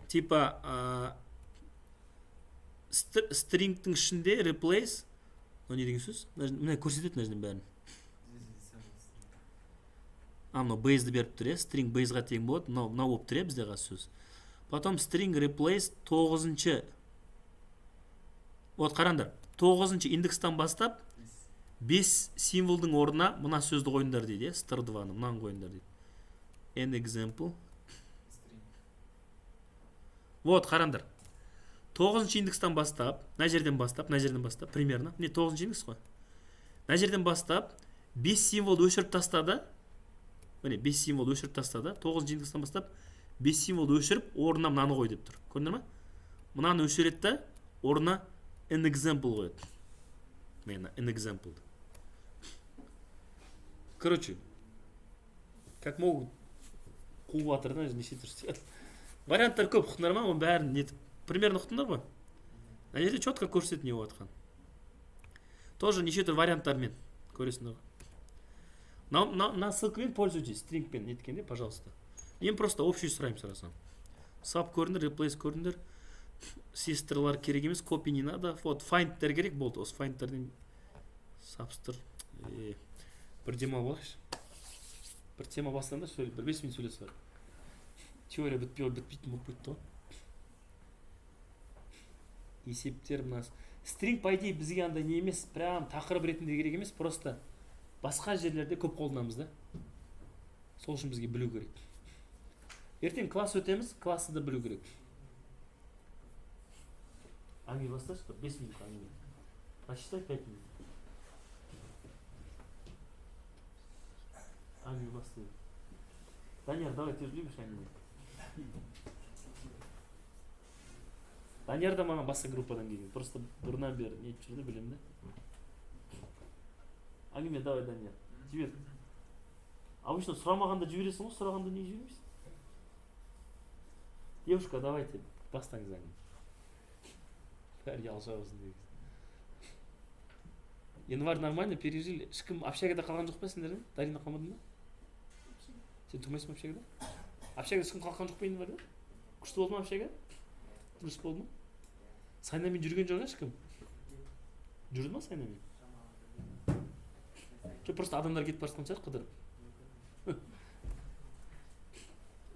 Типа stringтің ішінде replace, не деген сөз? Мына көрсетеді мына жерден бәрін. Мынау base'ді беріп тұр, string base'ға тең болады, мынау болып тұр, бізде қаз сөз. Потом string replace 9-шы. Вот қараңдар. 9-шы индекстен бастап 5 символдың орнына мына сөзді қойыңдар дейді, str 2-ны мынаны қойыңдар дейді. An example. Вот қараңдар. 9-шы индекстен бастап, мына жерден бастап, примерно. Міне 9-шы индекс қой. Мына жерден бастап 5 символды өшіріп тастады. Міне 5 символды өшіріп тастады. 9-шы индекстен бастап 5 символды өшіріп, орнына мынаны қой деп тұр. Көрдіңдер ме? Мынаны өшіреді да, орнына an example қояды. Мені an example. Короче, как могут қуып жатыр да, неше түр істейді. Варианттар көп, ұқтыңдар ма? Оның бәрін нетіп, примерно ұқтыңдар ғой? Мына жерде четко көрсетеді не болып жатқан. Тоже неше түр варианттармен көресіңдер ғой. На ссылкамен пользуйтесь, стрингпен неткенде, пожалуйста. Мен просто общий сұраймын сұрасам. Sub көріңдер, replace көріңдер. Сестрлар керек емес, copy не надо. Вот find'тер керек болды. Осы find'терден substr. Бір дема болайықшы. Бір тема бастанда сөйлеп, бір 5 минут сөйлесіп бар. Теория бітпейтін болып кетті ғой. Есептер мынасы. String, по идее, бізге андай не емес, прям тақырып ретінде керек емес, просто басқа жерлерде көп қолданамыз да. Сол үшін бізге білу керек. Ертең класс өтеміз, классы да білу керек. Әңгіме басташы, 5 минут әңгіме. Посчитай 5 минут. Әңгіме бастайды. Данияр, давай, ты же любишь әңгіме. Данияр да маған басқа группадан келген. Просто бұрыннан бері не жүрді, білемін да. Әңгіме, давай, Данияр. Жібер. Обычно сұрамағанда жібересің ғой, сұрағанда не жібермейсің? Девушка, давайте, бастаңыз әңгіме. Бәрі алжауызын дегіз. Январь нормально пережили. Ешкім общагада қалған жоқ па сендер? Дарина қалмадың ба? Сен тұрмайсың ба общагада? Общагада ешкім қалған жоқ па январьда? Күшті болды ма общага? Дұрыс болды ма? Сайнамен жүрген жоқ ешкім? Жүрді ма Сайнамен? Просто адамдар кетіп барысқан шығар қыдырып.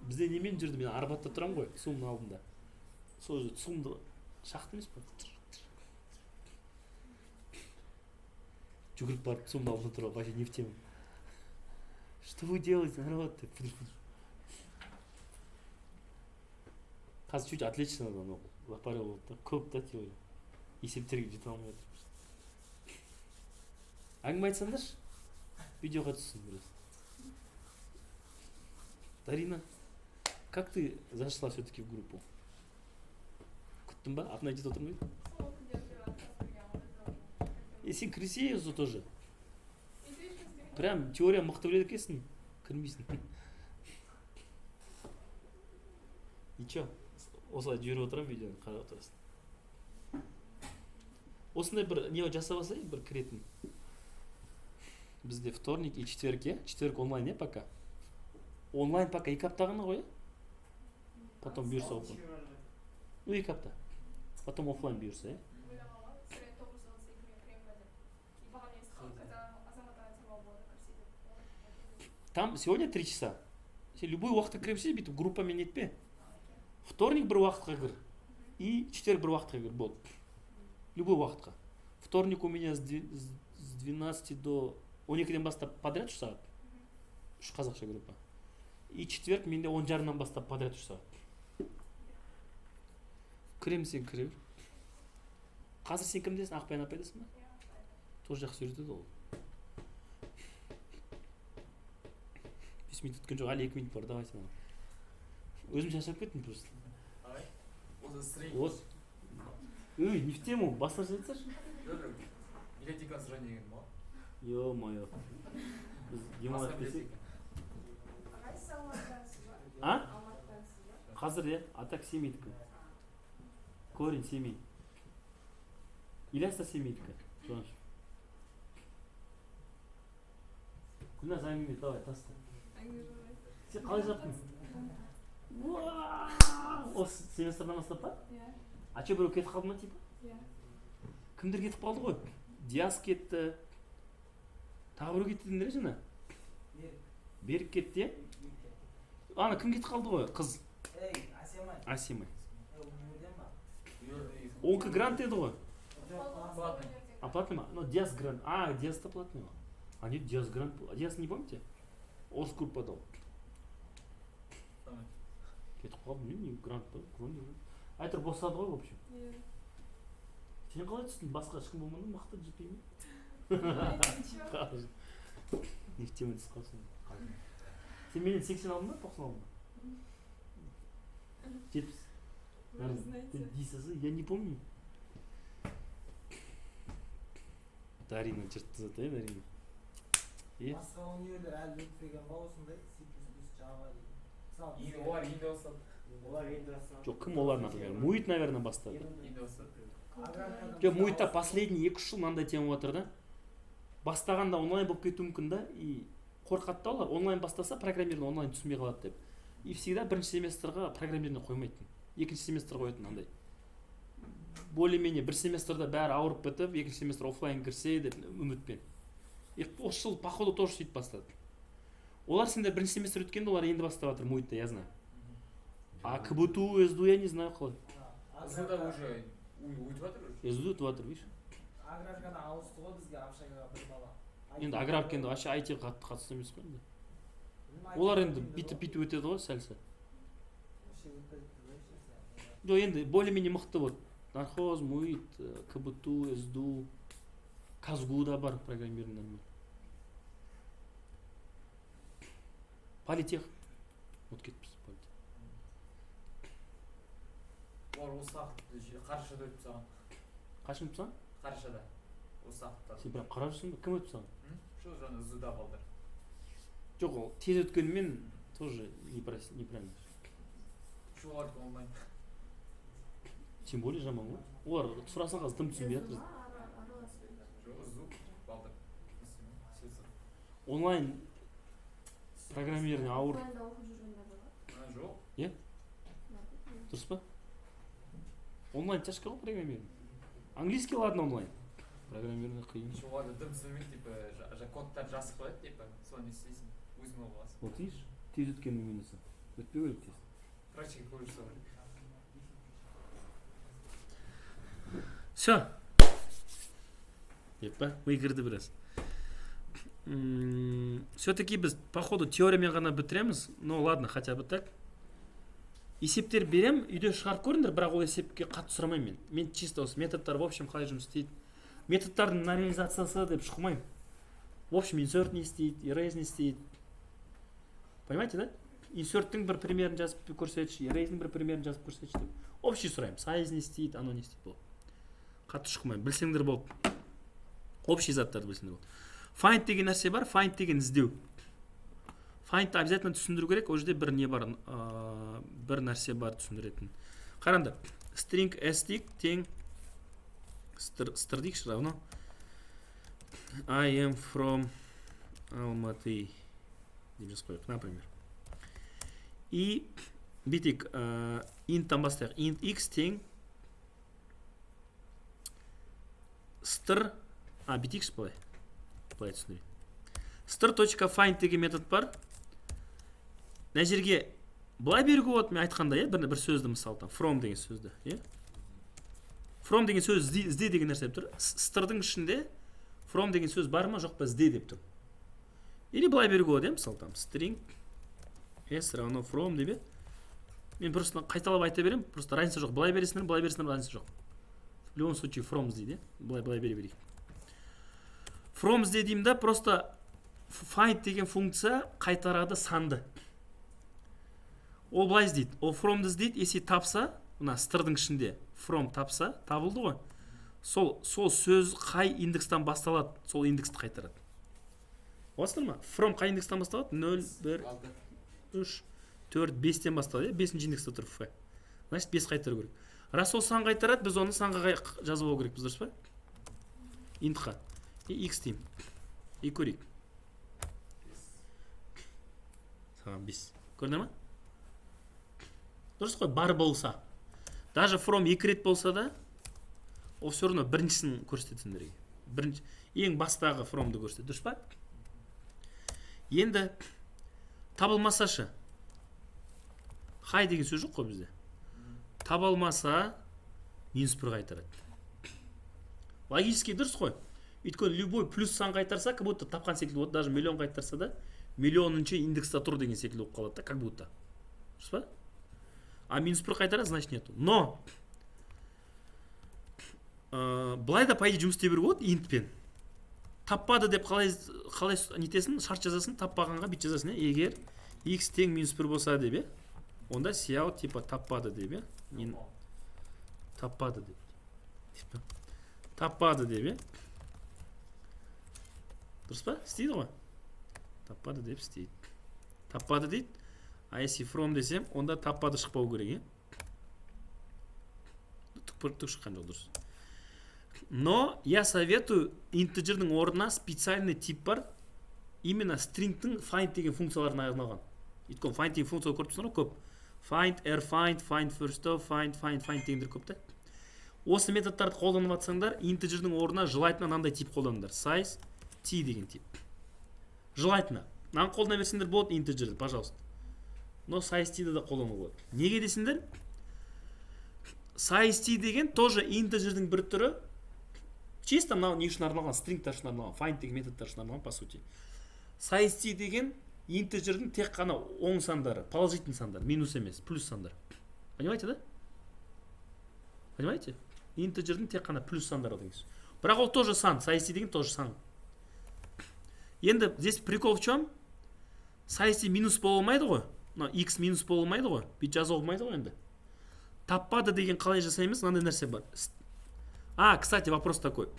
Бізде немен жүрді? Мен Арбатта тұрам ғой, сумның алдында. Сол сумды шақты емес па? Жүгіріп барып сумның алдында тұрам, вообще не в тему. Что вы делаете, народ? Қазір чуть отлично надо, лапарел болды да, көп та теория. Есептерге жете алмай отырмыз. Әңгіме айтсаңдаршы, видеоға түссін біраз. Дарина, как ты зашла все-таки в группу? Күттің ба? Атын айтып отырмайды? Сен кірсе өзі тоже. Прям теория мықты біледі екенсің, кірмейсің. И чё? Осылай жүріп отырамын, видеоны қарап отырасың. Осындай бір не жасап алсай, бір кіретін. Бізде вторник и четверг, е? Четверг онлайн, е, пока? Онлайн пока 2 апта ғана ғой, е? Потом бұйырса офлайн. Ну, 2 апта. Потом офлайн бұйырса, е? Там сегодня 3 часа. Сен любой уақытқа кіремсе, бүйтіп группамен етпе. Вторник бір уақытқа кір. И четверг бір уақытқа кір. Болды. Любой уақытқа. Вторник у меня с 12 до 12-ден бастап подряд 3 сағат. 3 қазақша группа. И четверг менде 10:30-нан бастап подряд 3 сағат. Кірем сен кіре бер. Қазір сен кімдесің? Ақбаян апайдасың ба? Тоже жақсы үйретеді ол. 5 минут өткен жоқ, әлі 2 минут бар, давай сен. Өзім шаршап кеттім просто. Вот. Ой, не в тему, басқа айтсашы.
Билетиканы сұрайын деген ба?
Ё-моё. Біз демалып келсек. А? Қазір, е? А так семейдікі. Корень семей. Иляс та семейдікі. Жуаныш. Күнә займен бет, давай, таста. Сен қалай жаптың? Осы семестрдан бастап па? А че, біреу кетіп қалды ма, типа? Кімдер кетіп қалды ғой? Диас кетті. Тағы біреу кетті дендер жана? Берік кетті, е? Ана, кім кетіп қалды ғой? Қыз. Асемай. Онка грант еді ғой? А платный ма? Ну, Диас грант. А, Диас-то платный ма? А нет, Диас грант. А Диас не помните? Ос группада. Кетіп қалды, не грант па? Айтыр босады ғой, в общем. Сен қалай түстің? Басқа ешкім болмады, мақтап жетпей ме? Не в тему түсіп қалсың. Сен менен 80 алдың ба, 90 алдың ба? 70. Ты дейсіз, я не помню. Дарина жыртты зат, е, Дарина.
Басқа универдер әлі өтпеген ба осындай C++, Java деген.
Олар енді бастады.
Жоқ, кім оларын атылған? Муит, наверное, бастады.
Енді бастады.
Жоқ, Муитта последний 2 жыл мынандай тема отыр да. Бастағанда онлайн болып кетуі мүмкін да, и қорқады да олар, онлайн бастаса программирование онлайн түсінбей қалады деп. И всегда бірінші семестрға программирование қоймайтын. Екінші семестр қоятын андай. Более-менее бір семестрда бәрі ауырып бітіп, екінші семестр офлайн кірсе деп үмітпен. И осы жыл походу тоже сөйтіп бастады. Олар сендер бірінші семестр өткенде, олар енді бастап жатыр Муитта, я знаю. А КБТУ, СДУ я не знаю қалай.
СДУда уже өтіп жатыр уже.
СДУ өтіп жатыр, видишь?
Аграркадан ауысты ғой бізге Общагаға бір бала.
Енді аграрка енді вообще IT-ға қатысты емес қой енді. Олар енді бүйтіп өтеді ғой сәл-сәл. Жоқ, енді более-менее мықты вот. Нархоз, Муит, КБТУ, СДУ, Казгу да бар программированиемен. Политех. Вот кетіппіз политех.
Олар осы сағытты қарашада өтіп саған.
Қашын өтіп саған?
Қарашада. Осы сағытта.
Сен прям қарап жүрсің ба? Кім өтіп саған?
Шо жаңа ЗУда қалдыр.
Жоқ, ол тез өткенімен тоже неправильно.
Шо оларды онлайн.
Тем более жаман ғой. Олар сұрасаң қазір тым түсінбей жатыр.
Шо ЗУ қалдыр.
Онлайн программирование ауыр.
Жоқ.
Е? Дұрыс па? Онлайн тяжко ғой программирование. Английский ладно онлайн. Программирование қиын.
Шо оларды дым түсінбейді, типа кодтар жазып қояды, типа соны не істейсің, өзің боласың.
Вот видишь, тез өткеннің минусы. Өтпей керек тез.
Практика көріп салады.
Все. Епа, выиграды біраз. Все-таки біз, походу, теориямен ғана бітіреміз. Ну ладно, хотя бы так. есептер берем, үйде шығарып көріңдер, бірақ ол есепке қатты сұрамаймын мен чисто осы методтар в общем қалай жұмыс істейді, методтардың нормализациясы деп шықмаймын. В общем insert не істейді, erase не істейді, понимаете, да? Insert'тің бір примерін жазып көрсетші, erasе'нің бір примерін жазып көрсетші деп общий сұраймын. Size не істейді, ано не істейді болып қатты шықмаймын, білсеңдер болды, общий заттарды білсеңдер болды. Find деген нәрсе бар, find деген іздеу. Find обязательно түсіндіру керек, ол жерде бір не бар, бір нәрсе бар түсіндіретін. Қараңдар, string s тең str дейікші равно I am from Алматы деп жазып қояйық, например. И бүйтейік, инттан бастайық, int x тең str, бүйтейікші былай түсіндірейін. str.find деген метод бар. Мына жерге былай беруге болады, мен айтқанда, бір сөзді мысалы, from деген сөзді, from деген сөз ізде деген нәрсе деп тұр. Str-дің ішінде from деген сөз бар ма, жоқ па, ізде деп тұр. Или былай беруге болады, мысалы, string s равно from деп. Мен просто қайталап айта берем, просто разница жоқ. Былай бересіңдер, былай бересіңдер, разница жоқ. В любом случае from іздейді, былай бере берейік. From ізде деймін да, просто find деген функция қайтарады санды. Ол былай іздейді, ол from'ды іздейді, если тапса, мына str-дің ішінде from тапса, табылды ғой. Сол сөз қай индекстан басталады, сол индексті қайтарады. Оласыздар ма? From қай индекстан басталады? 0, 1, 3, 4, 5-тен басталады, 5-ші индексте тұр f. Значит, 5 қайтару керек. Раз ол сан қайтарады, біз оны санға жазып алу керек, біз дұрыс па? Интқа. X деймін. И көрейік. Саған 5. Көрді ма? Дұрыс қой, бар болса. Даже from 2 рет болса да, ол все равно біріншісін көрсетеді сендерге. Ең бастағы from'ды көрсетеді, дұрыс па? Енді табылмасашы. Хай деген сөз жоқ қой бізде. Табылмаса, -1 қайтарады. Логически дұрыс қой. Өйткені любой плюс сан қайтарса, как будто тапқан секілді болады, даже миллион қайтарса да, миллионыншы индекста тұр деген секілді болып қалады, как будто. Дұрыс па? А -1 қайтарады, значит нету. Но былай да по идее жұмыс істей беруге болады интпен. Таппады деп қалай нетесің, шарт жазасын, таппағанға бит жазасын, егер x тең -1 болса деп, онда cout типа таппады деп, таппады деп. Таппады деп, дұрыс па? Істейді ғой? Таппады деп істейді. Таппады дейді. А если from десем, онда таппады шықпау керек, түк шыққан жоқ, дұрыс. Но я советую интеджердің орнына специальный тип бар, именно stringтің find деген функцияларына арналған. Өйткені find деген функция көріп тұрсыңдар ғой көп. Find, find first of, find дегендер көп та. Осы методтарды қолданып жатсаңдар, интеджердің орнына желательно мынандай тип қолданыңдар. Size t деген тип. Желательно. Мынаны қолдана берсеңдер болады интеджерді, пожалуйста. Но size t-ді де қолдануға болады. Неге десеңдер? Size t деген тоже интеджердің бір түрі. Чисто мынау не үшін арналған, stringтар үшін арналған, find деген методтар үшін арналған, по сути. Size t деген интеджердің тек қана оң сандары, положительный сандар, минус емес, плюс сандар. Понимаете, да? Понимаете? Интеджердің тек қана плюс сандары деңіз. Бірақ ол тоже сан, size t деген тоже сан. Енді здесь прикол в чем? Size t минус болмайды ғой. X минус болмайды ғой. Бит жазу болмайды ғой енді. Таппады деген қалай жасаймыз? Мынандай нәрсе бар. Кстати, вопрос такой.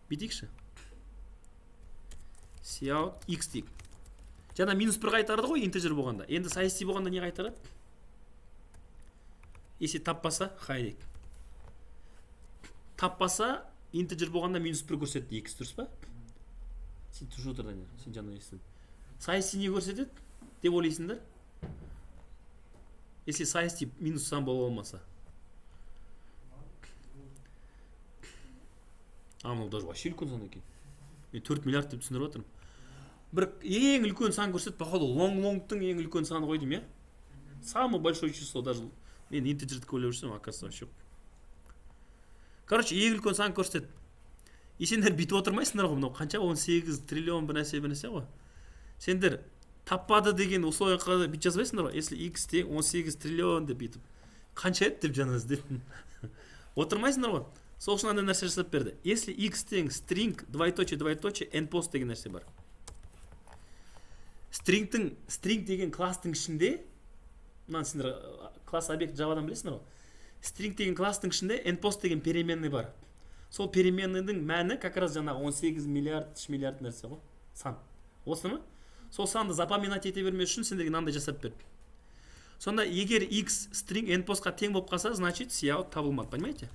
Бүйтейікші. Cout x дейік. Жаңа -1 қайтарды ғой интеджер болғанда. Енді size t болғанда не қайтарады? Если таппаса, хай дейік. Таппаса, интеджер болғанда -1 көрсетті x, дұрыс па? Сен тұжу тұрдан, сен жаңа естің. Size t не көрсетеді? Деп ойлайсыңдар? Если size t минус сан бола olmasa. Мынау даже вообще үлкен сан екен. Мен 4 миллиард деп түсіндіріп отырмын. Бір ең үлкен сан көрсетіп, походу лонгтың ең үлкен саны ғой деймін, Самый большой число даже. Мен интеджерді ойлап жүрсем, оказывается, вообще. Короче, ең үлкен сан көрсетеді. И сендер бүйтіп отырмайсыңдар ғой, мынау қанша 18 триллион бір нәрсе ғой. Сендер таппады деген условие қағазда бүйтіп жазбайсыңдар ғой. Если x тең 18 триллион деп бүйтіп. Қанша еді деп жаңа іздедім. Отырмайсыңдар ғой. Сол үшін андай нәрсе жасап берді. Если x тең string двоеточие npost деген нәрсе бар. String деген класстың ішінде, мына сендер класс объект Javaдан білесіңдер ғой. String деген класстың ішінде npost деген переменный бар. Сол переменныйдың мәні как раз жаңа 18 миллиард, 3 миллиард нәрсе ғой. Сан. Осы ма? Сол санды запоминать ете бермес үшін сендерге мынандай жасап берді. Сонда егер x string npostқа тең болып қалса, значит cout табылмады, понимаете?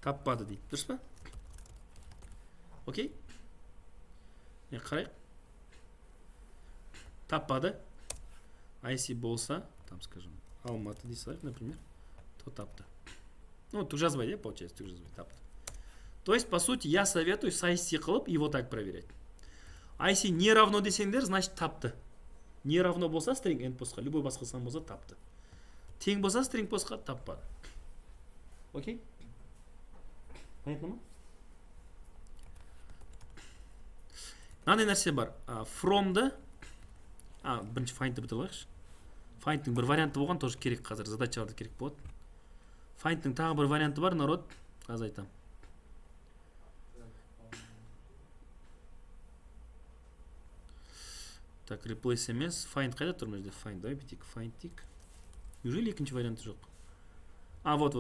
Таппады дейді. Дұрыс па? Окей? Қарайық. Таппады. IC болса, там скажем, Алматы дей салайық, например, то тапты. Ну, түк жазбайды, получается, түк жазбайды, тапты. То есть, по сути, я советую с IC қылып его так проверять. IC не равно десеңдер, значит тапты. Не равно болса string npostқа, любой басқа сан болса тапты. Тең болса string postқа таппады. Окей? Понятно ма? Мынандай нәрсе бар. From-ды, бірінші find-ды бітіріп алайықшы. Find-дің бір варианты болған, тоже керек қазір, задачаларда керек болады. Find-дің тағы бір варианты бар, народ, қазір айтам. Так, replace емес, find қайда тұр мына жерде? Find, давай бітейік, find тек. Неужели екінші варианты жоқ? Вот.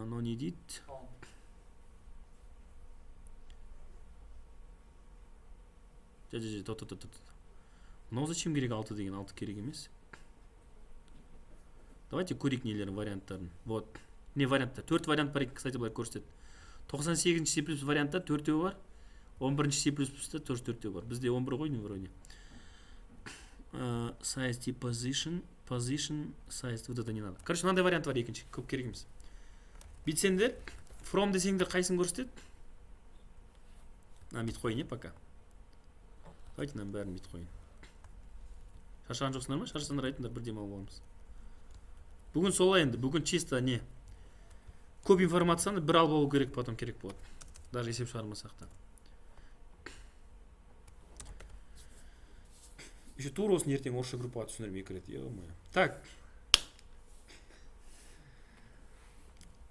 Но не дейді. То. Но зачем керек 6 деген? 6 керек емес. Давайте көрейік нелерін, варианттарын. Вот. Не варианттар? 4 вариант бар, кстати, былай көрсетеді. 98 C++ вариантта 4-еу бар. 11 C++-та тоже 4-еу бар. Бізде 11 ғой, не вроде. Size тип position, size, вот это не надо. Короче, мынандай вариант бар екінші, көп керек емес. Бүйтсеңдер, from десеңдер қайсын көрсетеді? Бүйтіп қойын, пока. Давайте нам бәрін бүйтіп қойын. Шаршаған жоқсыңдар ма? Шаршасаңдар айтыңдар, бір демалып аламыз. Бүгін солай енді, бүгін чисто не. Көп информацияны бір алып алу керек, потом керек болады. Даже есеп шығармасақ та. Еще тура осыны ертең орысша группаға түсіндірмей кіреді. Е-мое. Так.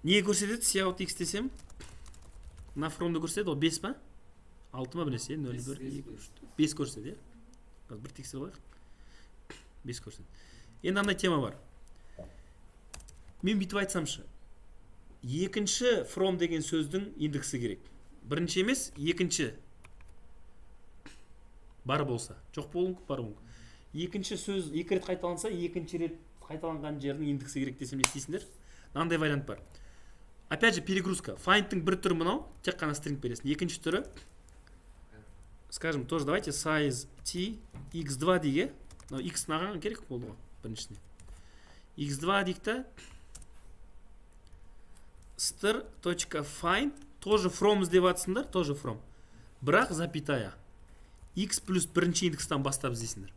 Не көрсетеді? Cout x десем. На from-ды көрсетеді, ол 5 па? 6 ма білесе? 0, 1, 2, 5 көрсетеді, е? Бір тексер алайық. 5 көрсетеді. Енді андай тема бар. Мен бүйтіп айтсамшы. Екінші from деген сөздің индексі керек. Бірінші емес, екінші. Бар болса. Жоқ болуы мүмкін, бар мүмкін. Екінші сөз, екі рет қайталанса, екінші рет қайталанған жердің индексі керек десем естисіңдер. Мынандай вариант бар. Опять же, перегрузка. Find-дің бір түрі мынау, тек қана string бересің. Екінші түрі, скажем, тоже давайте size t x2 деге. X наған керек болды ғой, біріншісіне. x2 дейікті. Stir.find, тоже from іздеп атсыңдар, тоже from. Бірақ запятая. X плюс бірінші индекстан бастап іздейсіңдер.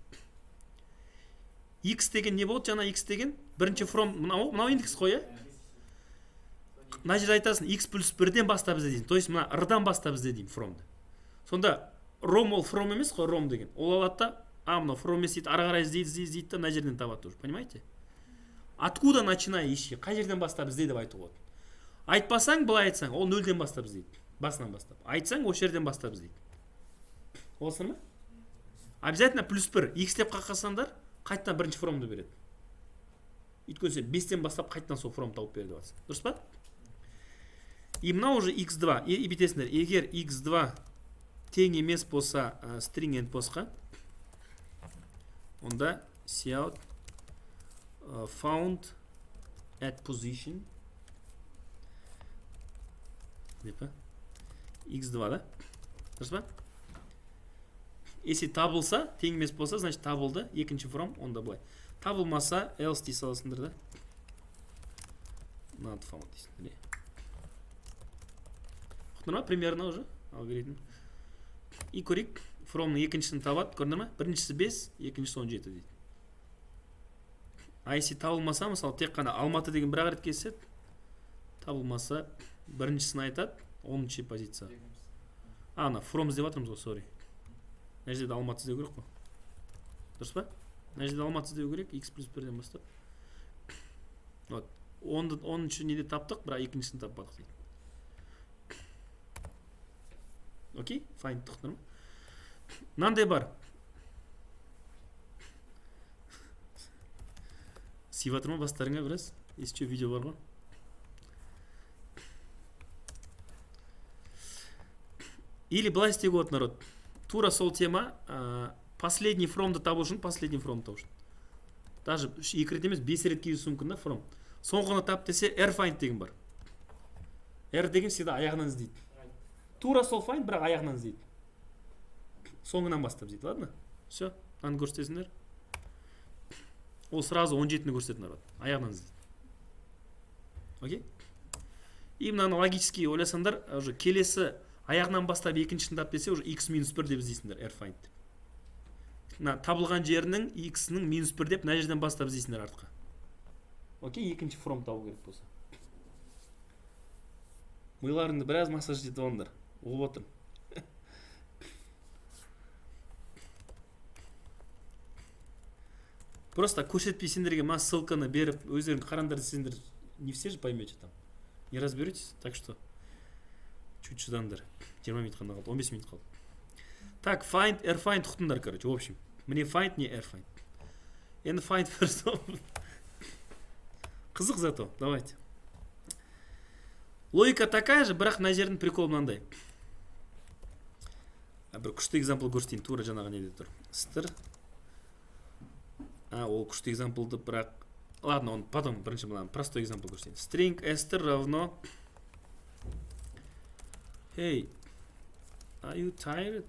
X деген не болды? Жаңа X деген бірінші from, мынау индекс қой, е? Мына жерде айтасың, X плюс 1-ден бастап іздейсің. То есть мына R-дан бастап іздейдім from-ды. Сонда rom ол from емес қой, rom деген. Ол алады да, мынау from емес дейді, ары қарай іздейді да, мына жерден табады уже, понимаете? Откуда начинай ищи? Қай жерден бастап ізде деп айтуға болады. Айтпасаң, былай айтсаң, ол 0-ден бастап іздейді. Басынан бастап. Айтсаң, осы жерден бастап іздейді. Олсыр ма? Обязательно плюс 1. X деп қаққасаңдар, қайттан бірінші from-ды береді. Өйткені сен 5-тен бастап қайттан сол from тауып берді жатсың. Дұрыс па? И мынау уже x2. И бітесіңдер, егер x2 тең емес болса string npostқа, онда cout found at position деп x2 да? Дұрыс па? Если табылса, тең емес болса, значит табылды. Екінші from, онда былай. Табылмаса, else дей саласыңдар да. Not found дейсіңдер. Құтыныр ма? Примерно уже алгоритм. И көрейік. From-ның екіншісін табады. Көрдіңдер ма? Біріншісі 5, екіншісі 17 дейді. IC табылмаса, мысалы, тек қана Алматы деген бір рет кеседі. Табылмаса, біріншісін айтады, 10-ші позиция. Ана, from іздеп жатырмыз ғой, sorry. мына жерде алматы іздеу керек қой. Дұрыс па? Мына жерде алматы іздеу керек, x плюс 1-ден бастап. Вот. 10-шы неде таптық, бірақ екіншісін таппадық дейді. Окей? Find тұқтыр ма? Мынандай бар. Сиватыр ма бастарыңа біраз? Еще видео бар ғой. Или былай істеуге болады, народ. Тура сол тема, последний фромды табу үшін, последний фромды табу үшін. Даже 2 рет емес, 5 рет кездесуі мүмкін да фром. Соңғыны тап десе rfind деген бар. R деген всегда аяғынан іздейді. Тура сол find, бірақ аяғынан іздейді. Соңынан бастап іздейді, ладно? Все, мынаны көрсетесіңдер. Ол сразу 17-ні көрсетеді, народ. Аяғынан іздейді. Окей? И мынаны логически ойласаңдар, уже келесі аяғынан бастап екіншісін тап десе, уже x минус 1 деп іздейсіңдер, rfind. Табылған жерінің x-ның минус 1 деп, мына жерден бастап іздейсіңдер артқа. Окей, екінші фром табу керек болса. Миларыңды біраз массаж етіп алыңдар. Оғып отырмын. Просто көрсетпей сендерге мына ссылканы беріп, өздерің қарандар десеңдер, не все же поймете там. Не разберетесь, так что чуть шыдаңдар. 20 минут қана қалды, 15 минут қалды. Так, find, rfind тұқтыңдар, короче, в общем. Мне find, не rfind. Енді find first of. Қызық зато, давайте. Логика такая же, бірақ мына жердің прикол мынандай. Бір күшті экзампл көрсетейін, тура жаңағы неде тұр. Стр. Ол күшті экзамплды, бірақ... Ладно, он потом, бірінші мынаны, простой экзампл көрсетейін. String str равно... Hey, are you tired,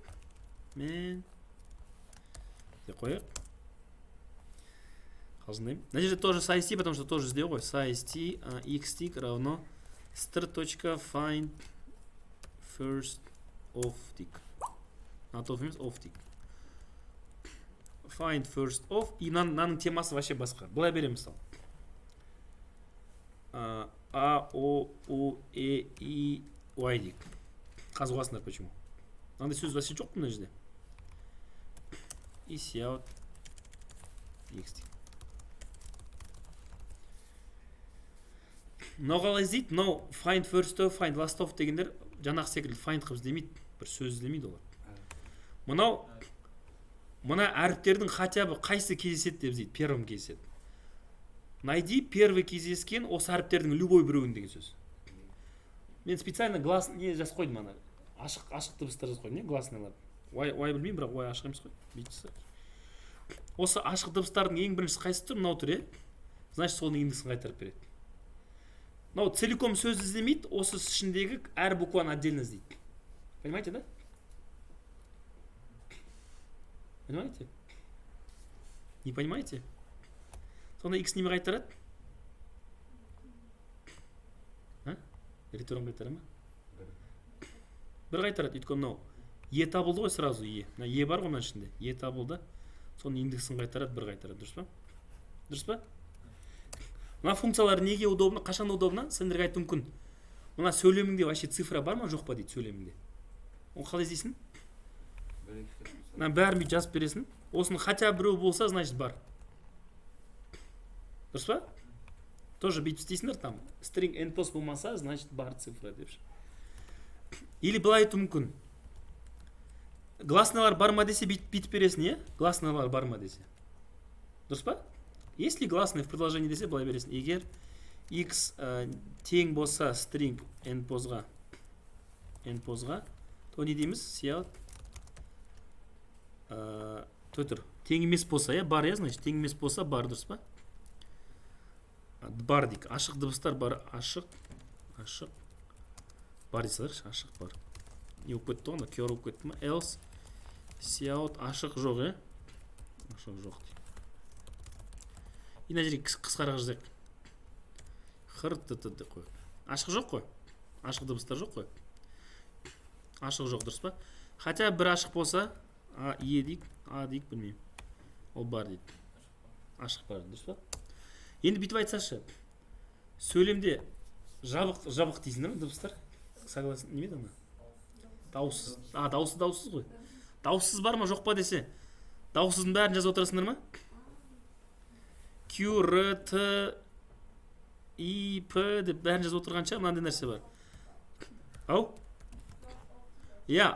man? Деп қояқ. Қалжындаймын. Мына жерде тоже size, потому что тоже іздеу ғой. Size x равно str.find first of tick. Not of емес, of tick. Find first of. И мынаның темасы вообще басқа. Былай берем мысал. A, O, U, E, I, Y дейік. Қазы қоғасындар почему? Мынандай сөз вообще жоқ мына жерде. И сяут x дейік. Мынау қалай іздейді? Мынау find first of, find last of дегендер жаңағы секілді find қып іздемейді. Бір сөз іздемейді олар. Мынау мына әріптердің хотя бы қайсы кездеседі деп іздейді. Первым кездеседі. Найди первый кездескен осы әріптердің любой біреуін деген сөз. Мен специально глас не жазып қойдым ана. Ашық дыбыстар жазып қойдым, не гласныйлар. Y білмеймін, бірақ Y ашық емес қой. Бүйтсі. Осы ашық дыбыстардың ең біріншісі қайсы тұр? Мынау тұр, значит, соның индексін қайтарып береді. Мынау целиком сөз іздемейді, осы ішіндегі әр букваны отдельно іздейді. Понимаете, да? Понимаете? Не понимаете? Сонда x неме қайтарады? Ретерн қайтарады ма? Бір қайтарады, өйткені мынау e табылды ғой сразу e. Мына e бар ғой мына ішінде. e табылды. Соның индексін қайтарады, бір қайтарады, дұрыс па? Дұрыс па? Мына функциялар неге удобно, қашан удобно? Сендерге айту мүмкін. Мына сөйлеміңде вообще цифра бар ма, жоқ па дейді сөйлеміңде. Оны қалай іздейсің? Бәрін бүйтіп жазып бересің. Осының хотя біреу болса, значит бар. Дұрыс па? Тоже бүйтіп істейсіңдер там. String nPost болмаса, значит бар цифра деп. Или былай айту мүмкін. Гласныйлар бар ма десе бүйтіп бересің, е? Гласныйлар бар ма десе. Дұрыс па? Если гласный в предложении десе, былай бересің. Егер x тең болса string nPostға, то не дейміз? Сият төтір. Тең емес болса, бар, значит, тең емес болса, бар, дұрыс па? Бар дейік. Ашық дыбыстар бар. Ашық. Бар дейсілерші, ашық бар. Не өп кетті оны, кер өп кетті ма? Else. Сият ашық жоқ, Ашық жоқ дейік. И мына жерге қысқарақ жазайық. Хр-т-т-т қой. Ашық жоқ қой. Ашық дыбыстар жоқ қой. Ашық жоқ, дұрыс па? Хотя бір ашық болса, е дейік, дейік, білмеймін. Ол бар дейді. Ашық бар, дұрыс па? Енді бүйтіп айтсашы. Сөйлемде жабық дейсіңдер ме дыбыстар? Согласен, неме ана? Дауыссыз. Дауыссыз ғой. дауыссыз бар ма жоқ па десе, дауыссыздың бәрін жазып отырасыңдар ма? Q, R, T, I, P деп бәрін жазып отырғанша мынандай нәрсе бар. Ау? Иә,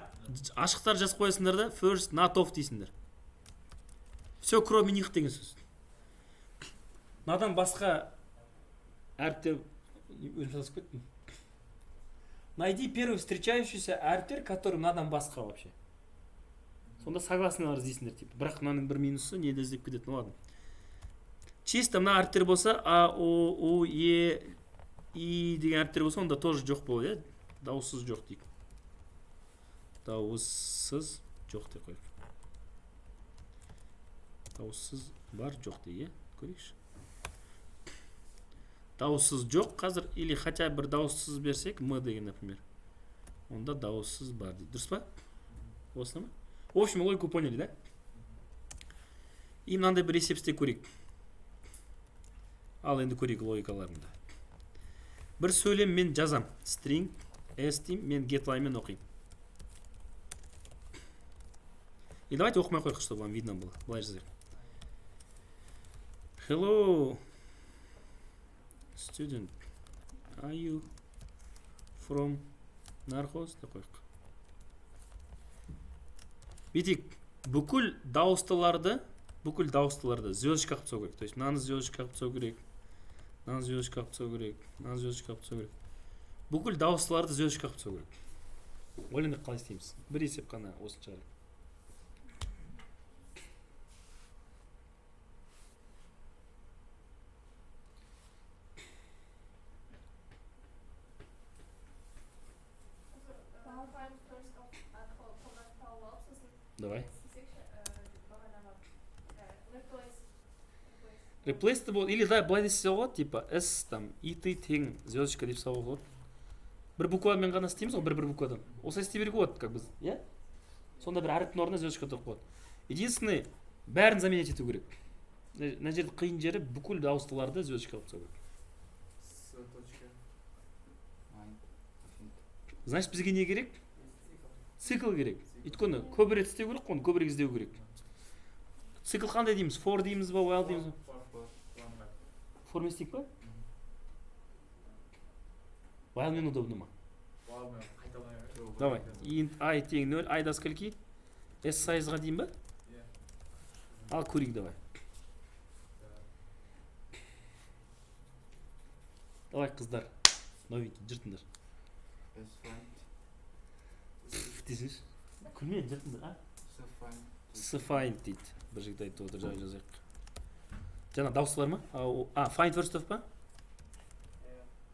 ашықтар жазып қоясыңдар да, first, not of дейсіңдер. Все, кроме них деген сөз. Надан басқа әріптер өзім жазып кеттім. Найди первый встречающийся әріптер, который надан басқа вообще. Сонда согласнылар іздейсіңдер, типа. Бірақ мынаның бір минусы неде іздеп кетеді, ну ладно. Чисто мына әріптер болса, А, О, У, Е, И деген әріптер болса, онда тоже жоқ болады, дауыссыз жоқ дейік. Дауыссыз жоқ деп қойып. Дауыссыз бар жоқ дейік, көрейікші. Дауыссыз жоқ қазір, или хотя бір дауыссыз берсек, М деген, например. Онда дауыссыз бар дейді. Дұрыс па? Осыны ма? В общем, логику поняли, да? И мынандай бір есепсте көрейік. Ал енді көрейік логикаларында. Бір сөйлем мен жазам. String, S деймін, мен getLine мен оқимын. И давайте оқымай қойық, чтобы вам видно было. Былай жазайық. Hello, student. Are you from Narcos? Деп қойық. Бүйтейік, бүкіл дауыстыларды звездочка қылып тастау керек. То есть мынаны звездочка қылып тастау керек. Мынаны звездочка қылып тастау керек. Мынаны звездочка қылып тастау керек. Бүкіл дауыстыларды звездочка қылып тастау керек. Ойланып қалай істейміз? Бір есеп қана осыны шығарайық. Давай. Replace болады, или да, былай десе болады, типа S там, и ты тең звездочка деп салуға болады. Бір буквамен ғана істейміз ғой, бір буквадан. Осылай істей беруге болады, как біз, иә? Сонда бір әріптің орнына звездочка тұрып болады. Единственный, бәрін заменять ету керек. Мына жерде қиын жері бүкіл дауыстыларды звездочка қылып тастау керек. Значит, бізге не керек? Цикл керек. Өйткені көп рет істеу керек, оны көбірек іздеу керек. Цикл қандай дейміз? For дейміз ба, while дейміз ба? For мен істейік па? While мен удобно ма? Давай. Int I тең 0, I до скольки? S сайызға дейін ба? Ал көрейік, давай. Давай, қыздар. Новенький, жыртыңдар. Десіңіз? Күлмен жыртыңдар, а? Find дейді. Бір жігіт айтты отыр, жай жазайық. Жаңа дауыстылар ма? Find first of па?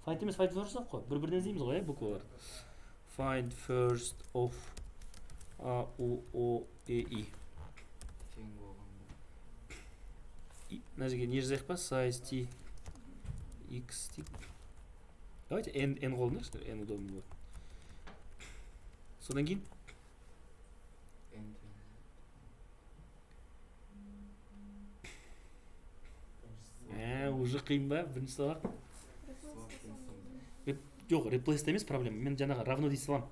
Find емес, find first of қой. Бір-бірден іздейміз ғой, буквалар. Find first of A, U, O, E, I. Мына жерге не жазайық па? Size T, X дейік. Давайте N қолындайықшы, N удобно болады. Содан кейін? Уже қиын ба? Бірінші сабақ? Жоқ, replace емес проблема. Мен жаңаға равно дей салам.